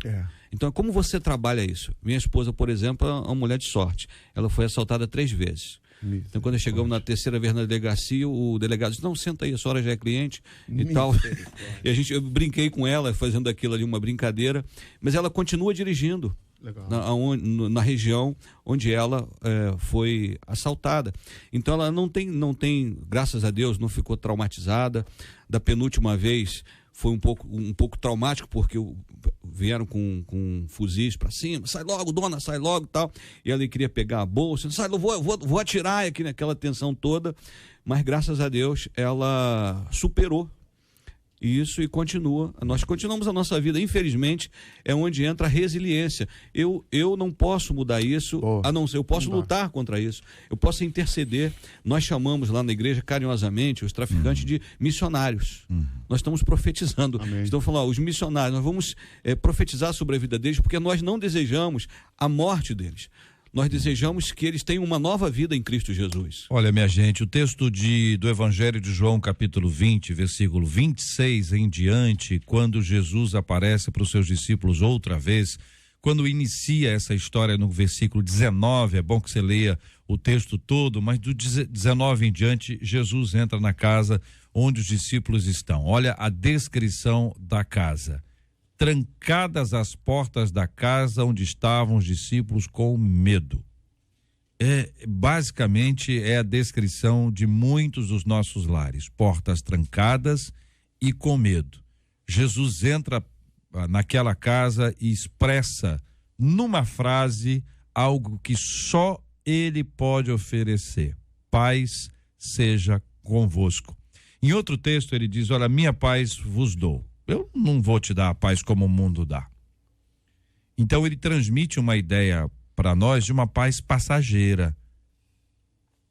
Então, como você trabalha isso? Minha esposa, por exemplo, é uma mulher de sorte. Ela foi assaltada 3 vezes. Então, quando chegamos na 3ª vez na delegacia, o delegado disse, não, senta aí, a senhora já é cliente e tal. E eu brinquei com ela, fazendo aquilo ali, uma brincadeira, mas ela continua dirigindo na região onde ela foi assaltada. Então, ela não tem, graças a Deus, não ficou traumatizada. Da penúltima vez, foi um pouco traumático, porque vieram com fuzis para cima, sai logo, dona, sai logo e tal, e ela queria pegar a bolsa, sai, vou atirar aqui naquela tensão toda, mas graças a Deus ela superou isso e continua. Nós continuamos a nossa vida, infelizmente, é onde entra a resiliência. Eu não posso mudar isso, a não ser, eu posso lutar contra isso, eu posso interceder. Nós chamamos lá na igreja, carinhosamente, os traficantes de missionários. Nós estamos profetizando. Estamos falando, os missionários, nós vamos profetizar sobre a vida deles, porque nós não desejamos a morte deles. Nós desejamos que eles tenham uma nova vida em Cristo Jesus. Olha, minha gente, o texto do Evangelho de João, capítulo 20, versículo 26 em diante, quando Jesus aparece para os seus discípulos outra vez, quando inicia essa história no versículo 19, é bom que você leia o texto todo, mas do 19 em diante, Jesus entra na casa onde os discípulos estão. Olha a descrição da casa. Trancadas as portas da casa onde estavam os discípulos com medo. Basicamente é a descrição de muitos dos nossos lares, portas trancadas e com medo. Jesus entra naquela casa e expressa numa frase algo que só ele pode oferecer: paz seja convosco. Em outro texto ele diz, olha, minha paz vos dou. Eu não vou te dar a paz como o mundo dá. Então ele transmite uma ideia para nós de uma paz passageira,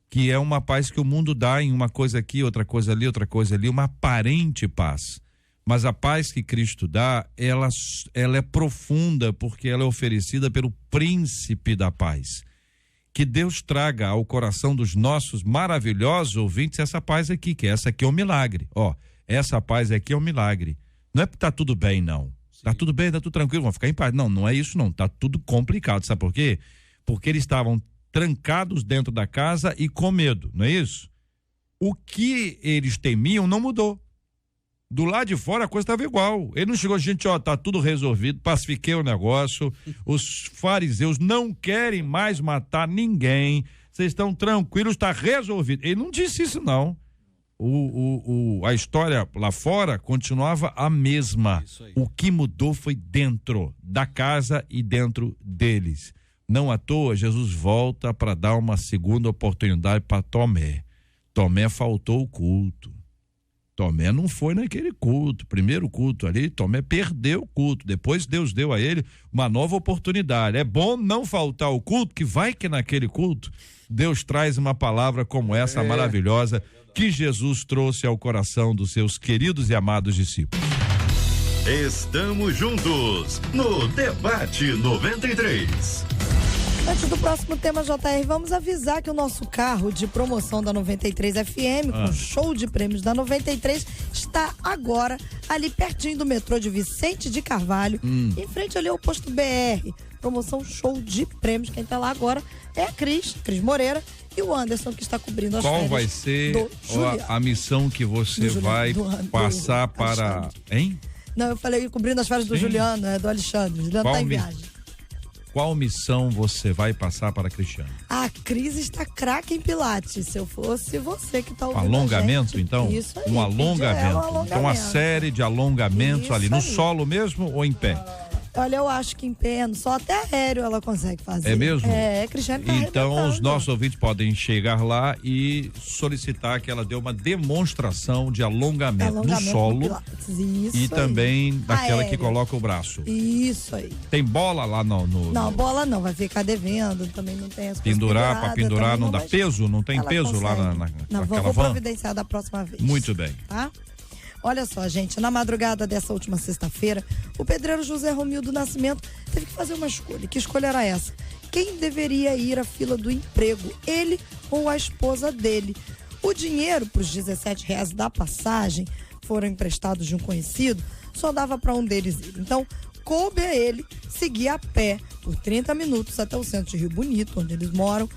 que é uma paz que o mundo dá em uma coisa aqui, outra coisa ali, uma aparente paz. Mas a paz que Cristo dá, ela é profunda, porque ela é oferecida pelo príncipe da paz. Que Deus traga ao coração dos nossos maravilhosos ouvintes essa paz aqui, que essa aqui é um milagre. Essa paz aqui é um milagre. Não é porque tá tudo bem, não. Tá tudo bem, tá tudo tranquilo, vamos ficar em paz. Não é isso não, tá tudo complicado, sabe por quê? Porque eles estavam trancados dentro da casa e com medo, não é isso? O que eles temiam não mudou. Do lado de fora a coisa estava igual. Ele não chegou, gente, tá tudo resolvido, pacifiquei o negócio, os fariseus não querem mais matar ninguém, vocês estão tranquilos, tá resolvido. Ele não disse isso não. A história lá fora continuava a mesma. O que mudou foi dentro da casa e dentro deles. Não à toa, Jesus volta para dar uma segunda oportunidade para Tomé. Tomé faltou o culto. Tomé não foi naquele culto, primeiro culto ali, Tomé perdeu o culto. Depois Deus deu a ele uma nova oportunidade. É bom não faltar o culto, que vai que naquele culto Deus traz uma palavra como essa maravilhosa que Jesus trouxe ao coração dos seus queridos e amados discípulos. Estamos juntos no Debate 93. Antes do próximo tema, JR, vamos avisar que o nosso carro de promoção da 93 FM, com show de prêmios da 93, está agora ali pertinho do metrô de Vicente de Carvalho, em frente ali ao posto BR. Promoção show de prêmios. Quem está lá agora é a Cris Moreira e o Anderson, que está cobrindo as férias. Qual vai ser a missão que você vai passar para... Hein? Não, eu falei cobrindo as férias do Juliano, do Alexandre. O Juliano está em viagem. Qual missão você vai passar para a Cristiane? A Cris está craque em Pilates. Se eu fosse você que está ouvindo alongamento, a gente, então? Isso aí, um alongamento. Então, uma série de alongamentos isso ali. No solo mesmo ou em pé? Olha, eu acho que em pé, só até aéreo ela consegue fazer. É mesmo? Cristiane tá Então, os nossos ouvintes podem chegar lá e solicitar que ela dê uma demonstração de alongamento no solo e também daquela que coloca o braço. Isso aí. Tem bola lá no... Não, bola não, vai ficar devendo, também não tem as coisas para pendurar não dá peso? Não tem peso consegue. Lá Não, vou providenciar da próxima vez. Muito bem. Tá? Olha só, gente, na madrugada dessa última sexta-feira, o pedreiro José Romildo Nascimento teve que fazer uma escolha. Que escolha era essa? Quem deveria ir à fila do emprego? Ele ou a esposa dele? O dinheiro para os R$17 da passagem foram emprestados de um conhecido, só dava para um deles ir. Então, coube a ele seguir a pé por 30 minutos até o centro de Rio Bonito, onde eles moram,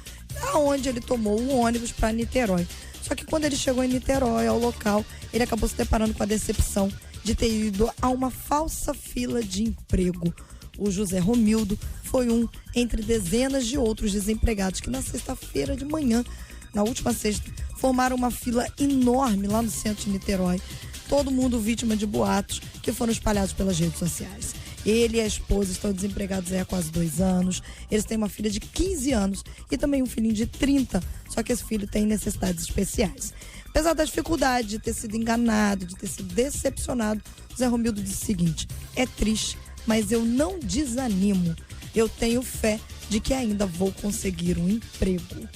aonde ele tomou um ônibus para Niterói. Só que quando ele chegou em Niterói, ao local, ele acabou se deparando com a decepção de ter ido a uma falsa fila de emprego. O José Romildo foi um entre dezenas de outros desempregados que na sexta-feira de manhã, na última sexta, formaram uma fila enorme lá no centro de Niterói. Todo mundo vítima de boatos que foram espalhados pelas redes sociais. Ele e a esposa estão desempregados há quase 2 anos. Eles têm uma filha de 15 anos e também um filhinho de 30. Só que esse filho tem necessidades especiais. Apesar da dificuldade de ter sido enganado, de ter sido decepcionado, o Zé Romildo disse o seguinte: é triste, mas eu não desanimo. Eu tenho fé de que ainda vou conseguir um emprego.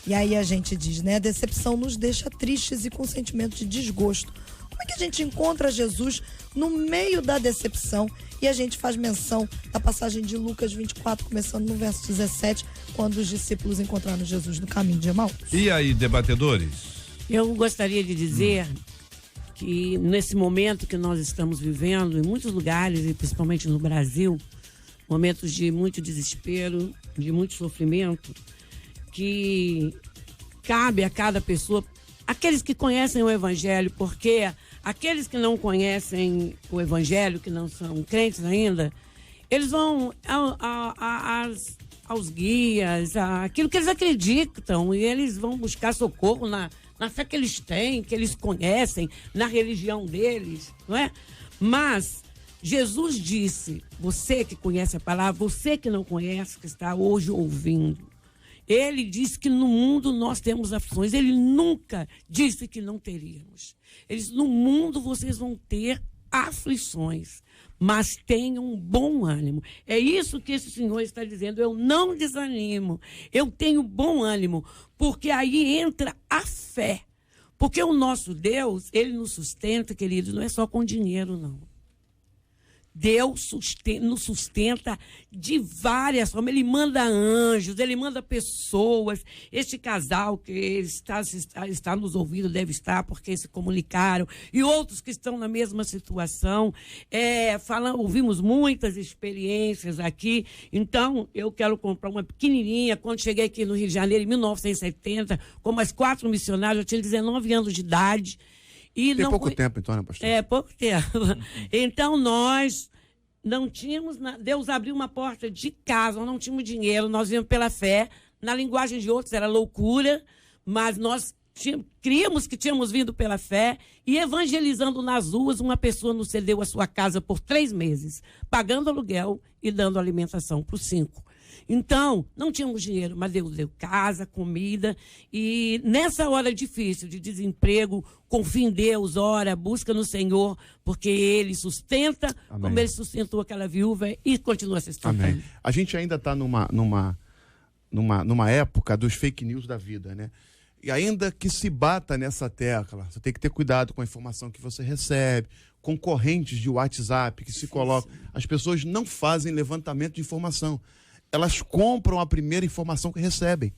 E aí a gente diz, né? A decepção nos deixa tristes e com sentimento de desgosto. Como é que a gente encontra Jesus no meio da decepção? E a gente faz menção da passagem de Lucas 24, começando no verso 17, quando os discípulos encontraram Jesus no caminho de Emaús. E aí, debatedores? Eu gostaria de dizer que nesse momento que nós estamos vivendo, em muitos lugares, e principalmente no Brasil, momentos de muito desespero, de muito sofrimento, que cabe a cada pessoa, aqueles que conhecem o Evangelho, porque aqueles que não conhecem o Evangelho, que não são crentes ainda, eles vão aos guias, aquilo que eles acreditam, e eles vão buscar socorro na fé que eles têm, que eles conhecem, na religião deles, não é? Mas Jesus disse, você que conhece a palavra, você que não conhece, que está hoje ouvindo, ele disse que no mundo nós temos aflições. Ele nunca disse que não teríamos. Ele disse, no mundo vocês vão ter aflições, mas tenham bom ânimo. É isso que esse Senhor está dizendo. Eu não desanimo. Eu tenho bom ânimo, porque aí entra a fé. Porque o nosso Deus, ele nos sustenta, queridos, não é só com dinheiro, não. Deus nos sustenta de várias formas. Ele manda anjos, ele manda pessoas. Este casal que está nos ouvindo deve estar, porque se comunicaram. E outros que estão na mesma situação. Ouvimos muitas experiências aqui. Então, eu quero comprar uma pequenininha. Quando cheguei aqui no Rio de Janeiro, em 1970, com mais 4 missionários, eu tinha 19 anos de idade. E tem pouco tempo, então, né, pastor? Pouco tempo. Então, nós não tínhamos... Deus abriu uma porta de casa, nós não tínhamos dinheiro, nós víamos pela fé. Na linguagem de outros era loucura, mas nós críamos que tínhamos vindo pela fé. E evangelizando nas ruas, uma pessoa nos cedeu a sua casa por 3 meses, pagando aluguel e dando alimentação para os 5. Então, não tínhamos dinheiro, mas Deus deu casa, comida. E nessa hora difícil de desemprego, confia em Deus, ora, busca no Senhor, porque Ele sustenta, Amém. Como Ele sustentou aquela viúva e continua sustentando. Amém. A gente ainda está numa época dos fake news da vida, né? E ainda que se bata nessa tecla, você tem que ter cuidado com a informação que você recebe, concorrentes de WhatsApp que se colocam. As pessoas não fazem levantamento de informação. Elas compram a primeira informação que recebem,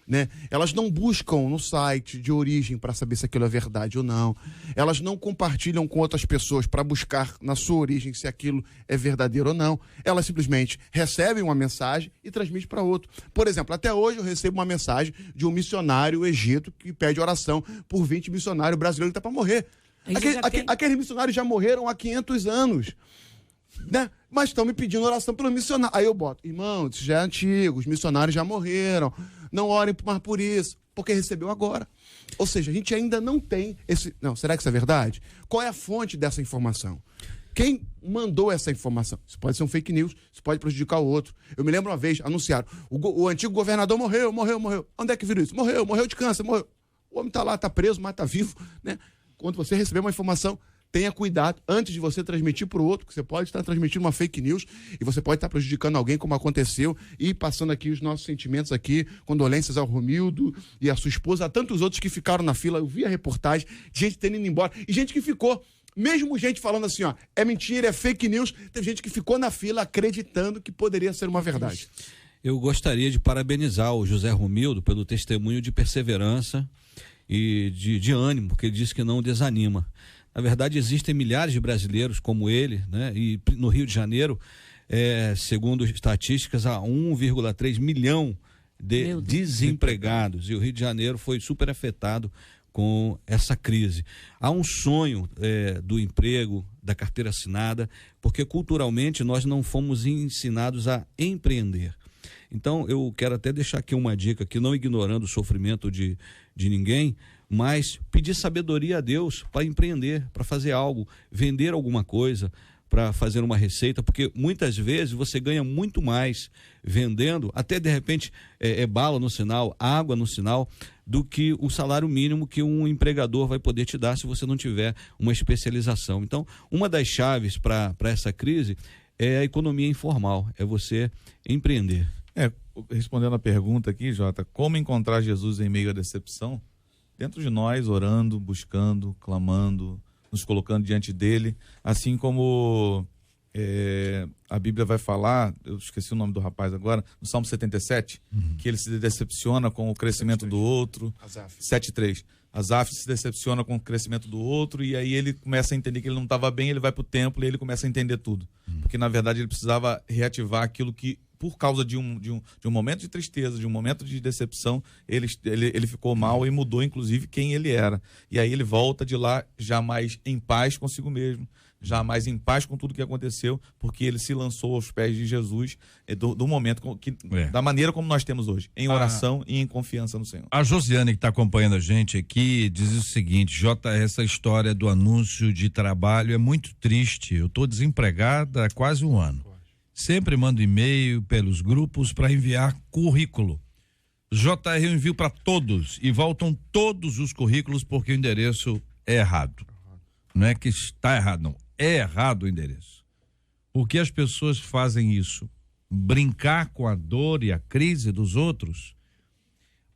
né? Elas não buscam no site de origem para saber se aquilo é verdade ou não. Elas não compartilham com outras pessoas para buscar na sua origem se aquilo é verdadeiro ou não. Elas simplesmente recebem uma mensagem e transmitem para outro. Por exemplo, até hoje eu recebo uma mensagem de um missionário egito que pede oração por 20 missionários brasileiros que estão para morrer. Aqueles missionários já morreram há 500 anos. Né? Mas estão me pedindo oração pelo missionário. Aí eu boto, irmão, isso já é antigo, os missionários já morreram, não orem mais por isso, porque recebeu agora. Ou seja, a gente ainda não tem esse... Não, será que isso é verdade? Qual é a fonte dessa informação? Quem mandou essa informação? Isso pode ser um fake news, isso pode prejudicar o outro. Eu me lembro uma vez, anunciaram, o antigo governador morreu. Onde é que virou isso? Morreu de câncer, morreu. O homem está lá, está preso, mas está vivo, né? Quando você receber uma informação, tenha cuidado antes de você transmitir para o outro, que você pode estar transmitindo uma fake news e você pode estar prejudicando alguém, como aconteceu, e passando aqui os nossos sentimentos aqui, condolências ao Romildo e à sua esposa, a tantos outros que ficaram na fila. Eu vi a reportagem, gente tendo ido embora, e gente que ficou, mesmo gente falando assim, ó, é mentira, é fake news, teve gente que ficou na fila acreditando que poderia ser uma verdade. Eu gostaria de parabenizar o José Romildo pelo testemunho de perseverança e de ânimo, porque ele disse que não desanima. Na verdade, existem milhares de brasileiros como ele, né? E no Rio de Janeiro, segundo estatísticas, há 1,3 milhão de desempregados. E o Rio de Janeiro foi super afetado com essa crise. Há um sonho do emprego, da carteira assinada, porque culturalmente nós não fomos ensinados a empreender. Então, eu quero até deixar aqui uma dica, que não ignorando o sofrimento de ninguém, mas pedir sabedoria a Deus para empreender, para fazer algo, vender alguma coisa, para fazer uma receita, porque muitas vezes você ganha muito mais vendendo, até de repente bala no sinal, água no sinal, do que o salário mínimo que um empregador vai poder te dar se você não tiver uma especialização. Então, uma das chaves para essa crise é a economia informal, é você empreender. Respondendo a pergunta aqui, Jota, como encontrar Jesus em meio à decepção? Dentro de nós, orando, buscando, clamando, nos colocando diante dele, assim como a Bíblia vai falar, eu esqueci o nome do rapaz agora, no Salmo 77, que ele se decepciona com o crescimento do outro. 7:3. Asaf se decepciona com o crescimento do outro, e aí ele começa a entender que ele não estava bem, ele vai para o templo e ele começa a entender tudo. Porque, na verdade, ele precisava reativar aquilo que, por causa de um momento de tristeza, de um momento de decepção, ele ficou mal e mudou, inclusive, quem ele era. E aí ele volta de lá já mais em paz consigo mesmo, já mais em paz com tudo que aconteceu, porque ele se lançou aos pés de Jesus do momento da maneira como nós temos hoje, em oração e em confiança no Senhor. A Josiane, que está acompanhando a gente aqui, diz o seguinte: essa história do anúncio de trabalho é muito triste. Eu estou desempregada há quase um ano. Sempre mando e-mail pelos grupos para enviar currículo. JR eu envio para todos e voltam todos os currículos porque o endereço é errado. Não é que está errado, não. É errado o endereço. Por que as pessoas fazem isso? Brincar com a dor e a crise dos outros?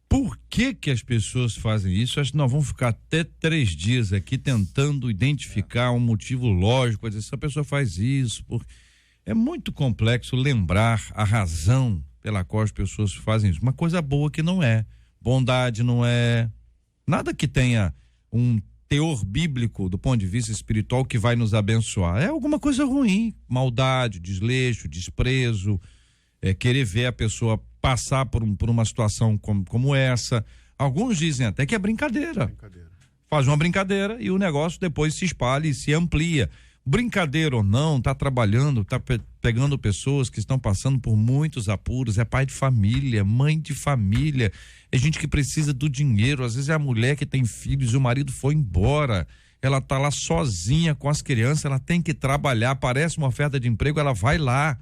Por que as pessoas fazem isso? Acho que nós vamos ficar até 3 dias aqui tentando identificar um motivo lógico. Dizer, essa pessoa faz isso. É muito complexo lembrar a razão pela qual as pessoas fazem isso. Uma coisa boa que não é. Bondade não é. Nada que tenha um teor bíblico do ponto de vista espiritual que vai nos abençoar. É alguma coisa ruim. Maldade, desleixo, desprezo, querer ver a pessoa passar por uma situação como essa. Alguns dizem até que é brincadeira. Faz uma brincadeira e o negócio depois se espalha e se amplia. Brincadeira ou não, tá trabalhando, tá pegando pessoas que estão passando por muitos apuros, é pai de família, mãe de família, é gente que precisa do dinheiro, às vezes é a mulher que tem filhos e o marido foi embora, ela tá lá sozinha com as crianças, ela tem que trabalhar, aparece uma oferta de emprego, ela vai lá,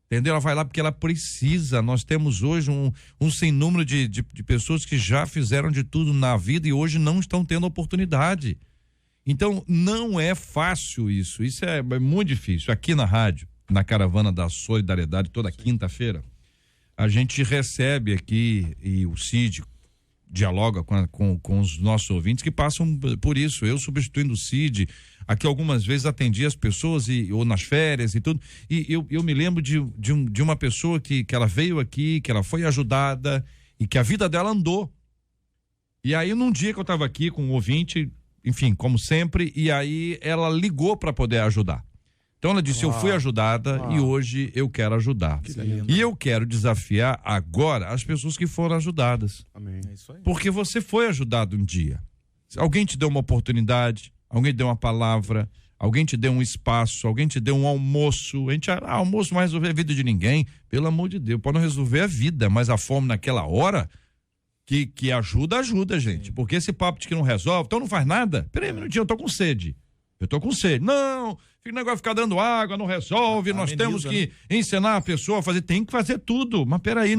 entendeu? Ela vai lá porque ela precisa. Nós temos hoje um sem número de pessoas que já fizeram de tudo na vida e hoje não estão tendo oportunidade. Então, não é fácil isso é muito difícil. Aqui na rádio, na Caravana da Solidariedade, toda quinta-feira, a gente recebe aqui, e o Cid dialoga com os nossos ouvintes que passam por isso. Eu substituindo o Cid, aqui algumas vezes atendi as pessoas, ou nas férias e tudo, e eu me lembro de uma pessoa que ela veio aqui, que ela foi ajudada, e que a vida dela andou. E aí, num dia que eu estava aqui com um ouvinte, enfim, como sempre, e aí ela ligou para poder ajudar. Então ela disse, eu fui ajudada e hoje eu quero ajudar. E eu quero desafiar agora as pessoas que foram ajudadas. Amém. É isso aí. Porque você foi ajudado um dia. Alguém te deu uma oportunidade, alguém te deu uma palavra, alguém te deu um espaço, alguém te deu um almoço. A gente, almoço não vai resolver a vida de ninguém. Pelo amor de Deus, pode não resolver a vida, mas a fome naquela hora... Que ajuda, gente. Sim. Porque esse papo de que não resolve, então não faz nada. Peraí um minutinho, eu tô com sede. Não, o negócio ficar dando água, não resolve, nós temos que ensinar a pessoa a fazer, tem que fazer tudo. Mas peraí,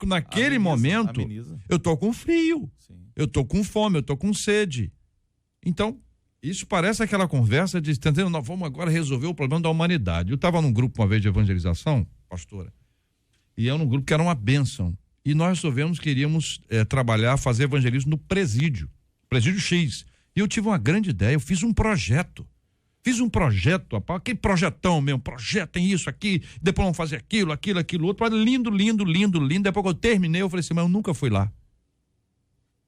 naquele momento, eu tô com frio, eu tô com fome, eu tô com sede. Então, Isso parece aquela conversa de entendendo, nós vamos agora resolver o problema da humanidade. Eu estava num grupo uma vez de evangelização, pastora, e era um grupo que era uma bênção. E nós resolvemos que iríamos trabalhar, fazer evangelismo no presídio X. E eu tive uma grande ideia, eu fiz um projeto, rapaz, aquele projetão mesmo, projetem isso aqui, depois vamos fazer aquilo outro, lindo, depois que eu terminei, eu falei assim, mas eu nunca fui lá.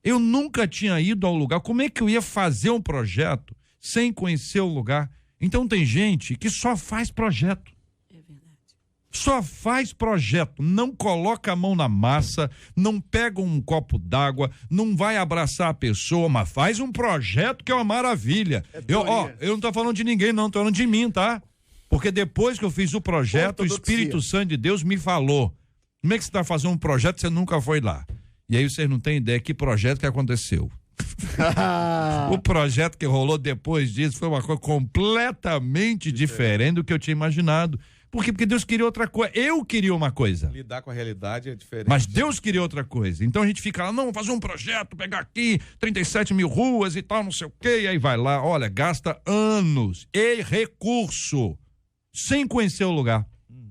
Eu nunca tinha ido ao lugar, como é que eu ia fazer um projeto sem conhecer o lugar? Então tem gente que só faz projeto. Só faz projeto, não coloca a mão na massa, não pega um copo d'água, não vai abraçar a pessoa, mas faz um projeto que é uma maravilha. Eu não tô falando de ninguém não, tô falando de mim, tá? Porque depois que eu fiz o projeto, o Espírito Santo de Deus me falou, como é que você tá fazendo um projeto e você nunca foi lá? E aí vocês não têm ideia que projeto que aconteceu. O projeto que rolou depois disso foi uma coisa completamente diferente do que eu tinha imaginado. Por quê? Porque Deus queria outra coisa. Eu queria uma coisa. Lidar com a realidade é diferente. Mas Deus queria outra coisa. Então a gente fica lá, não, vamos fazer um projeto, pegar aqui 37 mil ruas e tal, não sei o quê. E aí vai lá, olha, gasta anos e recurso sem conhecer o lugar.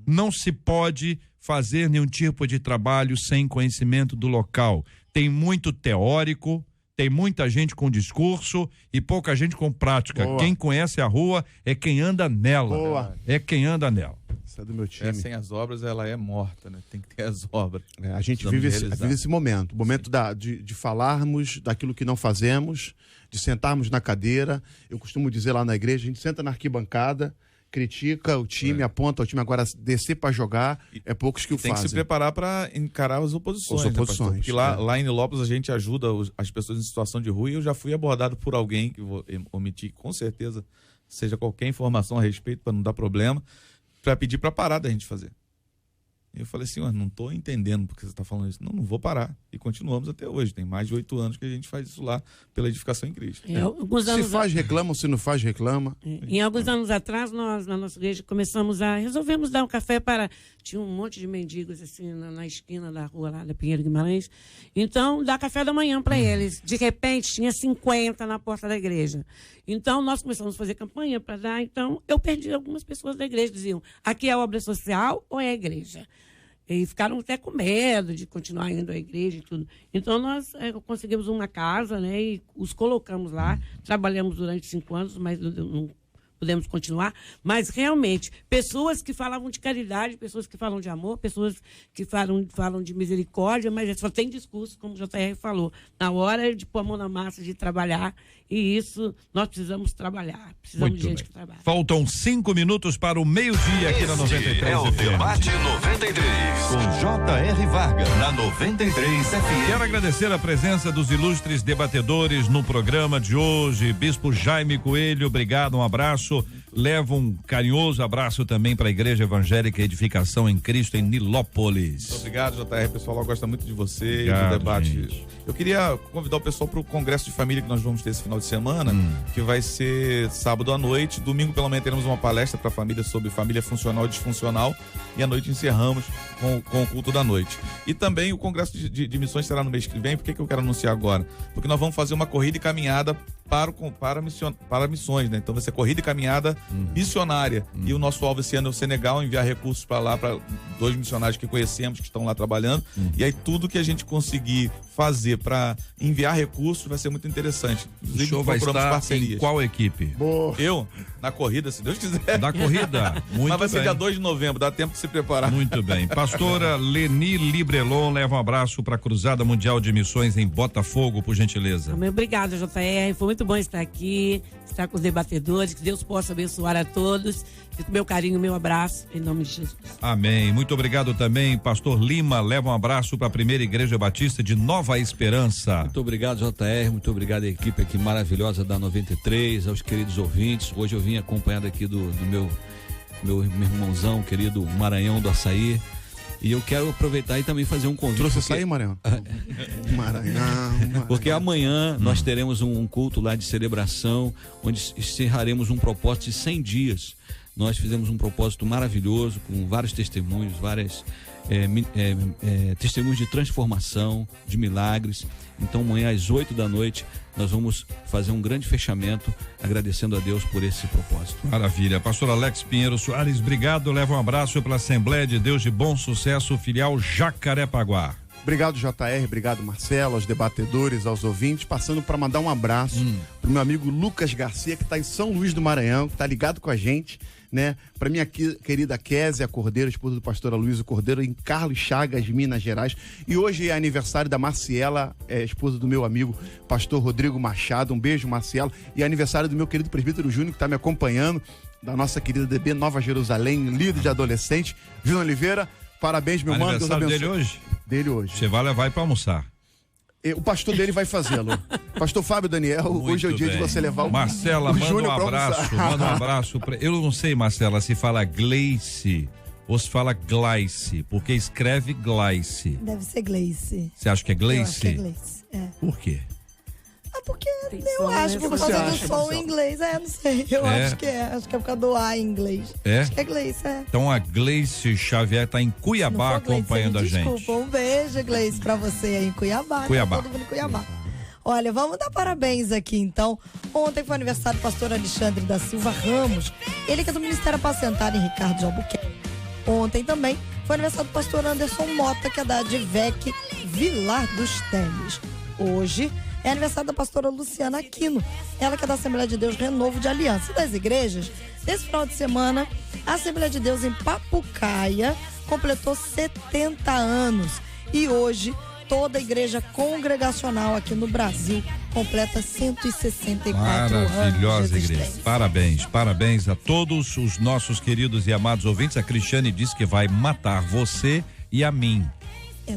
Não se pode fazer nenhum tipo de trabalho sem conhecimento do local. Tem muito teórico, tem muita gente com discurso e pouca gente com prática. Boa. Quem conhece a rua é quem anda nela. Boa. É quem anda nela. Isso é do meu time. Sem as obras, ela é morta, né? Tem que ter as obras. A gente vive esse momento. O momento de falarmos daquilo que não fazemos, de sentarmos na cadeira. Eu costumo dizer lá na igreja, a gente senta na arquibancada, critica o time, aponta o time, agora descer para jogar, é poucos que o fazem. Tem que se preparar para encarar as oposições. Né, porque lá em Nilópolis a gente ajuda as pessoas em situação de rua e eu já fui abordado por alguém, que vou omitir com certeza, seja qualquer informação a respeito para não dar problema, para pedir para parar da gente fazer. E eu falei assim, não estou entendendo porque você está falando isso. Não vou parar. E continuamos até hoje. Tem mais de 8 anos que a gente faz isso lá pela edificação em Cristo. Se faz, reclama, se não faz, reclama. Em alguns anos atrás, nós, na nossa igreja, resolvemos dar um café para... Tinha um monte de mendigos, assim, na esquina da rua lá da Pinheiro Guimarães. Então, dar café da manhã para eles. De repente, tinha 50 na porta da igreja. Então, nós começamos a fazer campanha para dar. Então, eu perdi algumas pessoas da igreja. Diziam, aqui é obra social ou é a igreja? E ficaram até com medo de continuar indo à igreja e tudo. Então, nós conseguimos uma casa, né? E os colocamos lá. Trabalhamos durante 5 anos, mas não podemos continuar. Mas, realmente, pessoas que falavam de caridade, pessoas que falam de amor, pessoas que falam de misericórdia, mas só tem discurso, como o JR falou. Na hora de pôr a mão na massa, de trabalhar. E isso, nós precisamos trabalhar. Precisamos de gente que trabalha. Faltam 5 minutos para o meio-dia aqui na 93 é o Debate 93, com J.R. Varga, na 93 FM. Quero agradecer a presença dos ilustres debatedores no programa de hoje. Bispo Jaime Coelho, obrigado, um abraço. Levo um carinhoso abraço também para a Igreja Evangélica Edificação em Cristo, em Nilópolis. Muito obrigado, JR. O pessoal lá gosta muito de você obrigado, e do debate. Gente. Eu queria convidar o pessoal para o Congresso de Família que nós vamos ter esse final de semana, que vai ser sábado à noite. Domingo, pela manhã, teremos uma palestra para a família sobre família funcional e disfuncional. E à noite encerramos com o culto da noite. E também o Congresso de Missões será no mês que vem. Por que eu quero anunciar agora? Porque nós vamos fazer uma corrida e caminhada para missões, né? Então vai ser corrida e caminhada missionária. E o nosso alvo esse ano é o Senegal, enviar recursos para lá, para 2 missionários que conhecemos, que estão lá trabalhando. E aí tudo que a gente conseguir fazer para enviar recursos vai ser muito interessante. O senhor vai estar em qual equipe? Boa. Eu? Na corrida, se Deus quiser. Na corrida? Muito Mas vai bem. ser dia 2 de novembro, dá tempo de se preparar. Muito bem. Pastora Leni Librelon, leva um abraço para a Cruzada Mundial de Missões em Botafogo, por gentileza. Obrigada, JR. Foi muito bom estar aqui, estar com os debatedores, que Deus possa abençoar a todos. Fico meu carinho, meu abraço, em nome de Jesus. Amém. Muito obrigado também, Pastor Lima. Leva um abraço para a Primeira Igreja Batista de Nova Esperança. Muito obrigado, JR. Muito obrigado à equipe aqui maravilhosa da 93, aos queridos ouvintes. Hoje eu vim acompanhado aqui do meu irmãozão querido Maranhão do Açaí. E eu quero aproveitar e também fazer um convite. Trouxe açaí, Maranhão? Maranhão. Porque amanhã nós teremos um culto lá de celebração, onde encerraremos um propósito de 100 dias. Nós fizemos um propósito maravilhoso, com vários testemunhos, várias testemunhos de transformação, de milagres. Então amanhã às 20h nós vamos fazer um grande fechamento, agradecendo a Deus por esse propósito. Maravilha. Pastor Alex Pinheiro Soares, obrigado. Leva um abraço pela Assembleia de Deus de Bom Sucesso, filial Jacarepaguá. Obrigado, JR, obrigado, Marcelo, aos debatedores, aos ouvintes, passando para mandar um abraço pro meu amigo Lucas Garcia, que está em São Luís do Maranhão, que está ligado com a gente, né? Para minha querida Kézia Cordeiro, esposa do pastor Aloysio Cordeiro, em Carlos Chagas, Minas Gerais. E hoje é aniversário da Marciela, esposa do meu amigo pastor Rodrigo Machado. Um beijo, Marciela. E é aniversário do meu querido presbítero Júnior, que está me acompanhando, da nossa querida DB Nova Jerusalém, líder de adolescente. Júnior Oliveira, parabéns, meu mano. Aniversário dele hoje? Dele hoje. Você vai levar para almoçar. O pastor dele vai fazê-lo. Pastor Fábio Daniel, Muito hoje é o dia bem. de você levar o Marcela, manda um abraço. Manda um abraço. Eu não sei, Marcela, se fala Gleice ou se fala Gleice, porque escreve Gleice. Deve ser Gleice. Você acha que é Gleice? Eu acho que é Gleice. Por quê? Porque eu acho por causa do som em inglês. Não sei. Eu acho que é. Acho que é por causa do A em inglês. Acho que é Gleice, Então a Gleice Xavier está em Cuiabá acompanhando a gente. Desculpa, um beijo, Gleice, pra você aí em Cuiabá. Cuiabá. Todo mundo em Cuiabá. Olha, vamos dar parabéns aqui, então. Ontem foi aniversário do pastor Alexandre da Silva Ramos. Ele que é do Ministério Apacentário em Ricardo de Albuquerque. Ontem também foi aniversário do pastor Anderson Mota, que é da Advec Vilar dos Teles. Hoje é aniversário da pastora Luciana Aquino, ela que é da Assembleia de Deus Renovo de Aliança. E das igrejas, nesse final de semana, a Assembleia de Deus em Papucaia completou 70 anos. E hoje, toda a igreja congregacional aqui no Brasil completa 164 anos. Maravilhosa igreja. Parabéns a todos os nossos queridos e amados ouvintes. A Cristiane disse que vai matar você e a mim.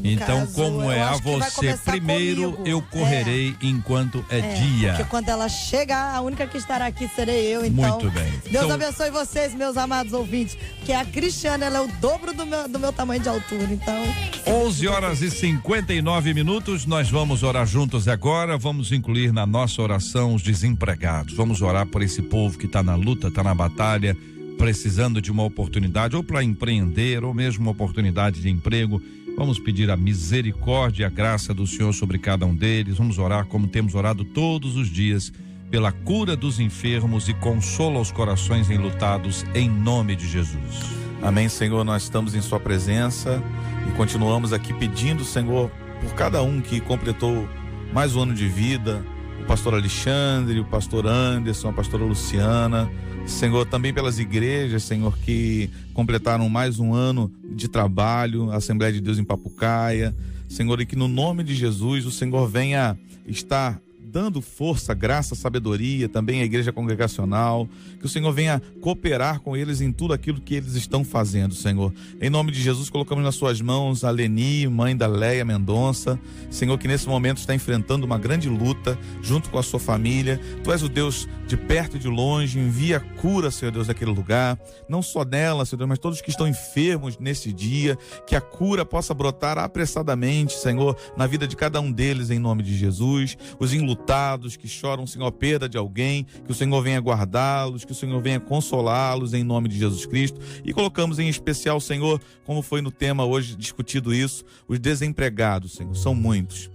Então, caso, como é a você primeiro, comigo. Eu correrei enquanto é dia. Porque quando ela chegar, a única que estará aqui serei eu. Então, muito bem. Deus abençoe vocês, meus amados ouvintes. Porque a Cristiane, ela é o dobro do meu tamanho de altura. Então, 11h59. Nós vamos orar juntos agora. Vamos incluir na nossa oração os desempregados. Vamos orar por esse povo que está na luta, está na batalha, precisando de uma oportunidade, ou para empreender, ou mesmo uma oportunidade de emprego. Vamos pedir a misericórdia e a graça do Senhor sobre cada um deles. Vamos orar como temos orado todos os dias, pela cura dos enfermos e consola os corações enlutados, em nome de Jesus. Amém, Senhor. Nós estamos em sua presença e continuamos aqui pedindo, Senhor, por cada um que completou mais um ano de vida, o pastor Alexandre, o pastor Anderson, a pastora Luciana, Senhor, também pelas igrejas, Senhor, que completaram mais um ano de trabalho, a Assembleia de Deus em Papucaia, Senhor, e que no nome de Jesus o Senhor venha estar dando força, graça, sabedoria, também a igreja congregacional, que o Senhor venha cooperar com eles em tudo aquilo que eles estão fazendo, Senhor. Em nome de Jesus, colocamos nas suas mãos a Leni, mãe da Leia Mendonça, Senhor, que nesse momento está enfrentando uma grande luta junto com a sua família. Tu és o Deus de perto e de longe, envia cura, Senhor Deus, naquele lugar, não só dela, Senhor Deus, mas todos que estão enfermos nesse dia, que a cura possa brotar apressadamente, Senhor, na vida de cada um deles, em nome de Jesus. Os enlutados que choram, Senhor, a perda de alguém, que o Senhor venha guardá-los, que o Senhor venha consolá-los em nome de Jesus Cristo. E colocamos em especial, Senhor, como foi no tema hoje discutido isso, os desempregados, Senhor, são muitos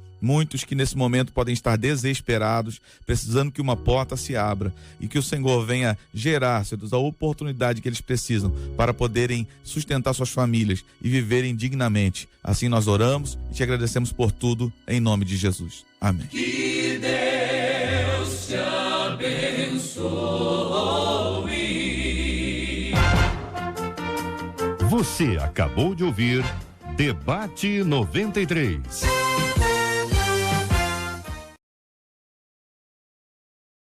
que nesse momento podem estar desesperados, precisando que uma porta se abra e que o Senhor venha gerar, Senhor Deus, a oportunidade que eles precisam para poderem sustentar suas famílias e viverem dignamente. Assim nós oramos e te agradecemos por tudo, em nome de Jesus. Amém. Que Deus te abençoe. Você acabou de ouvir Debate 93.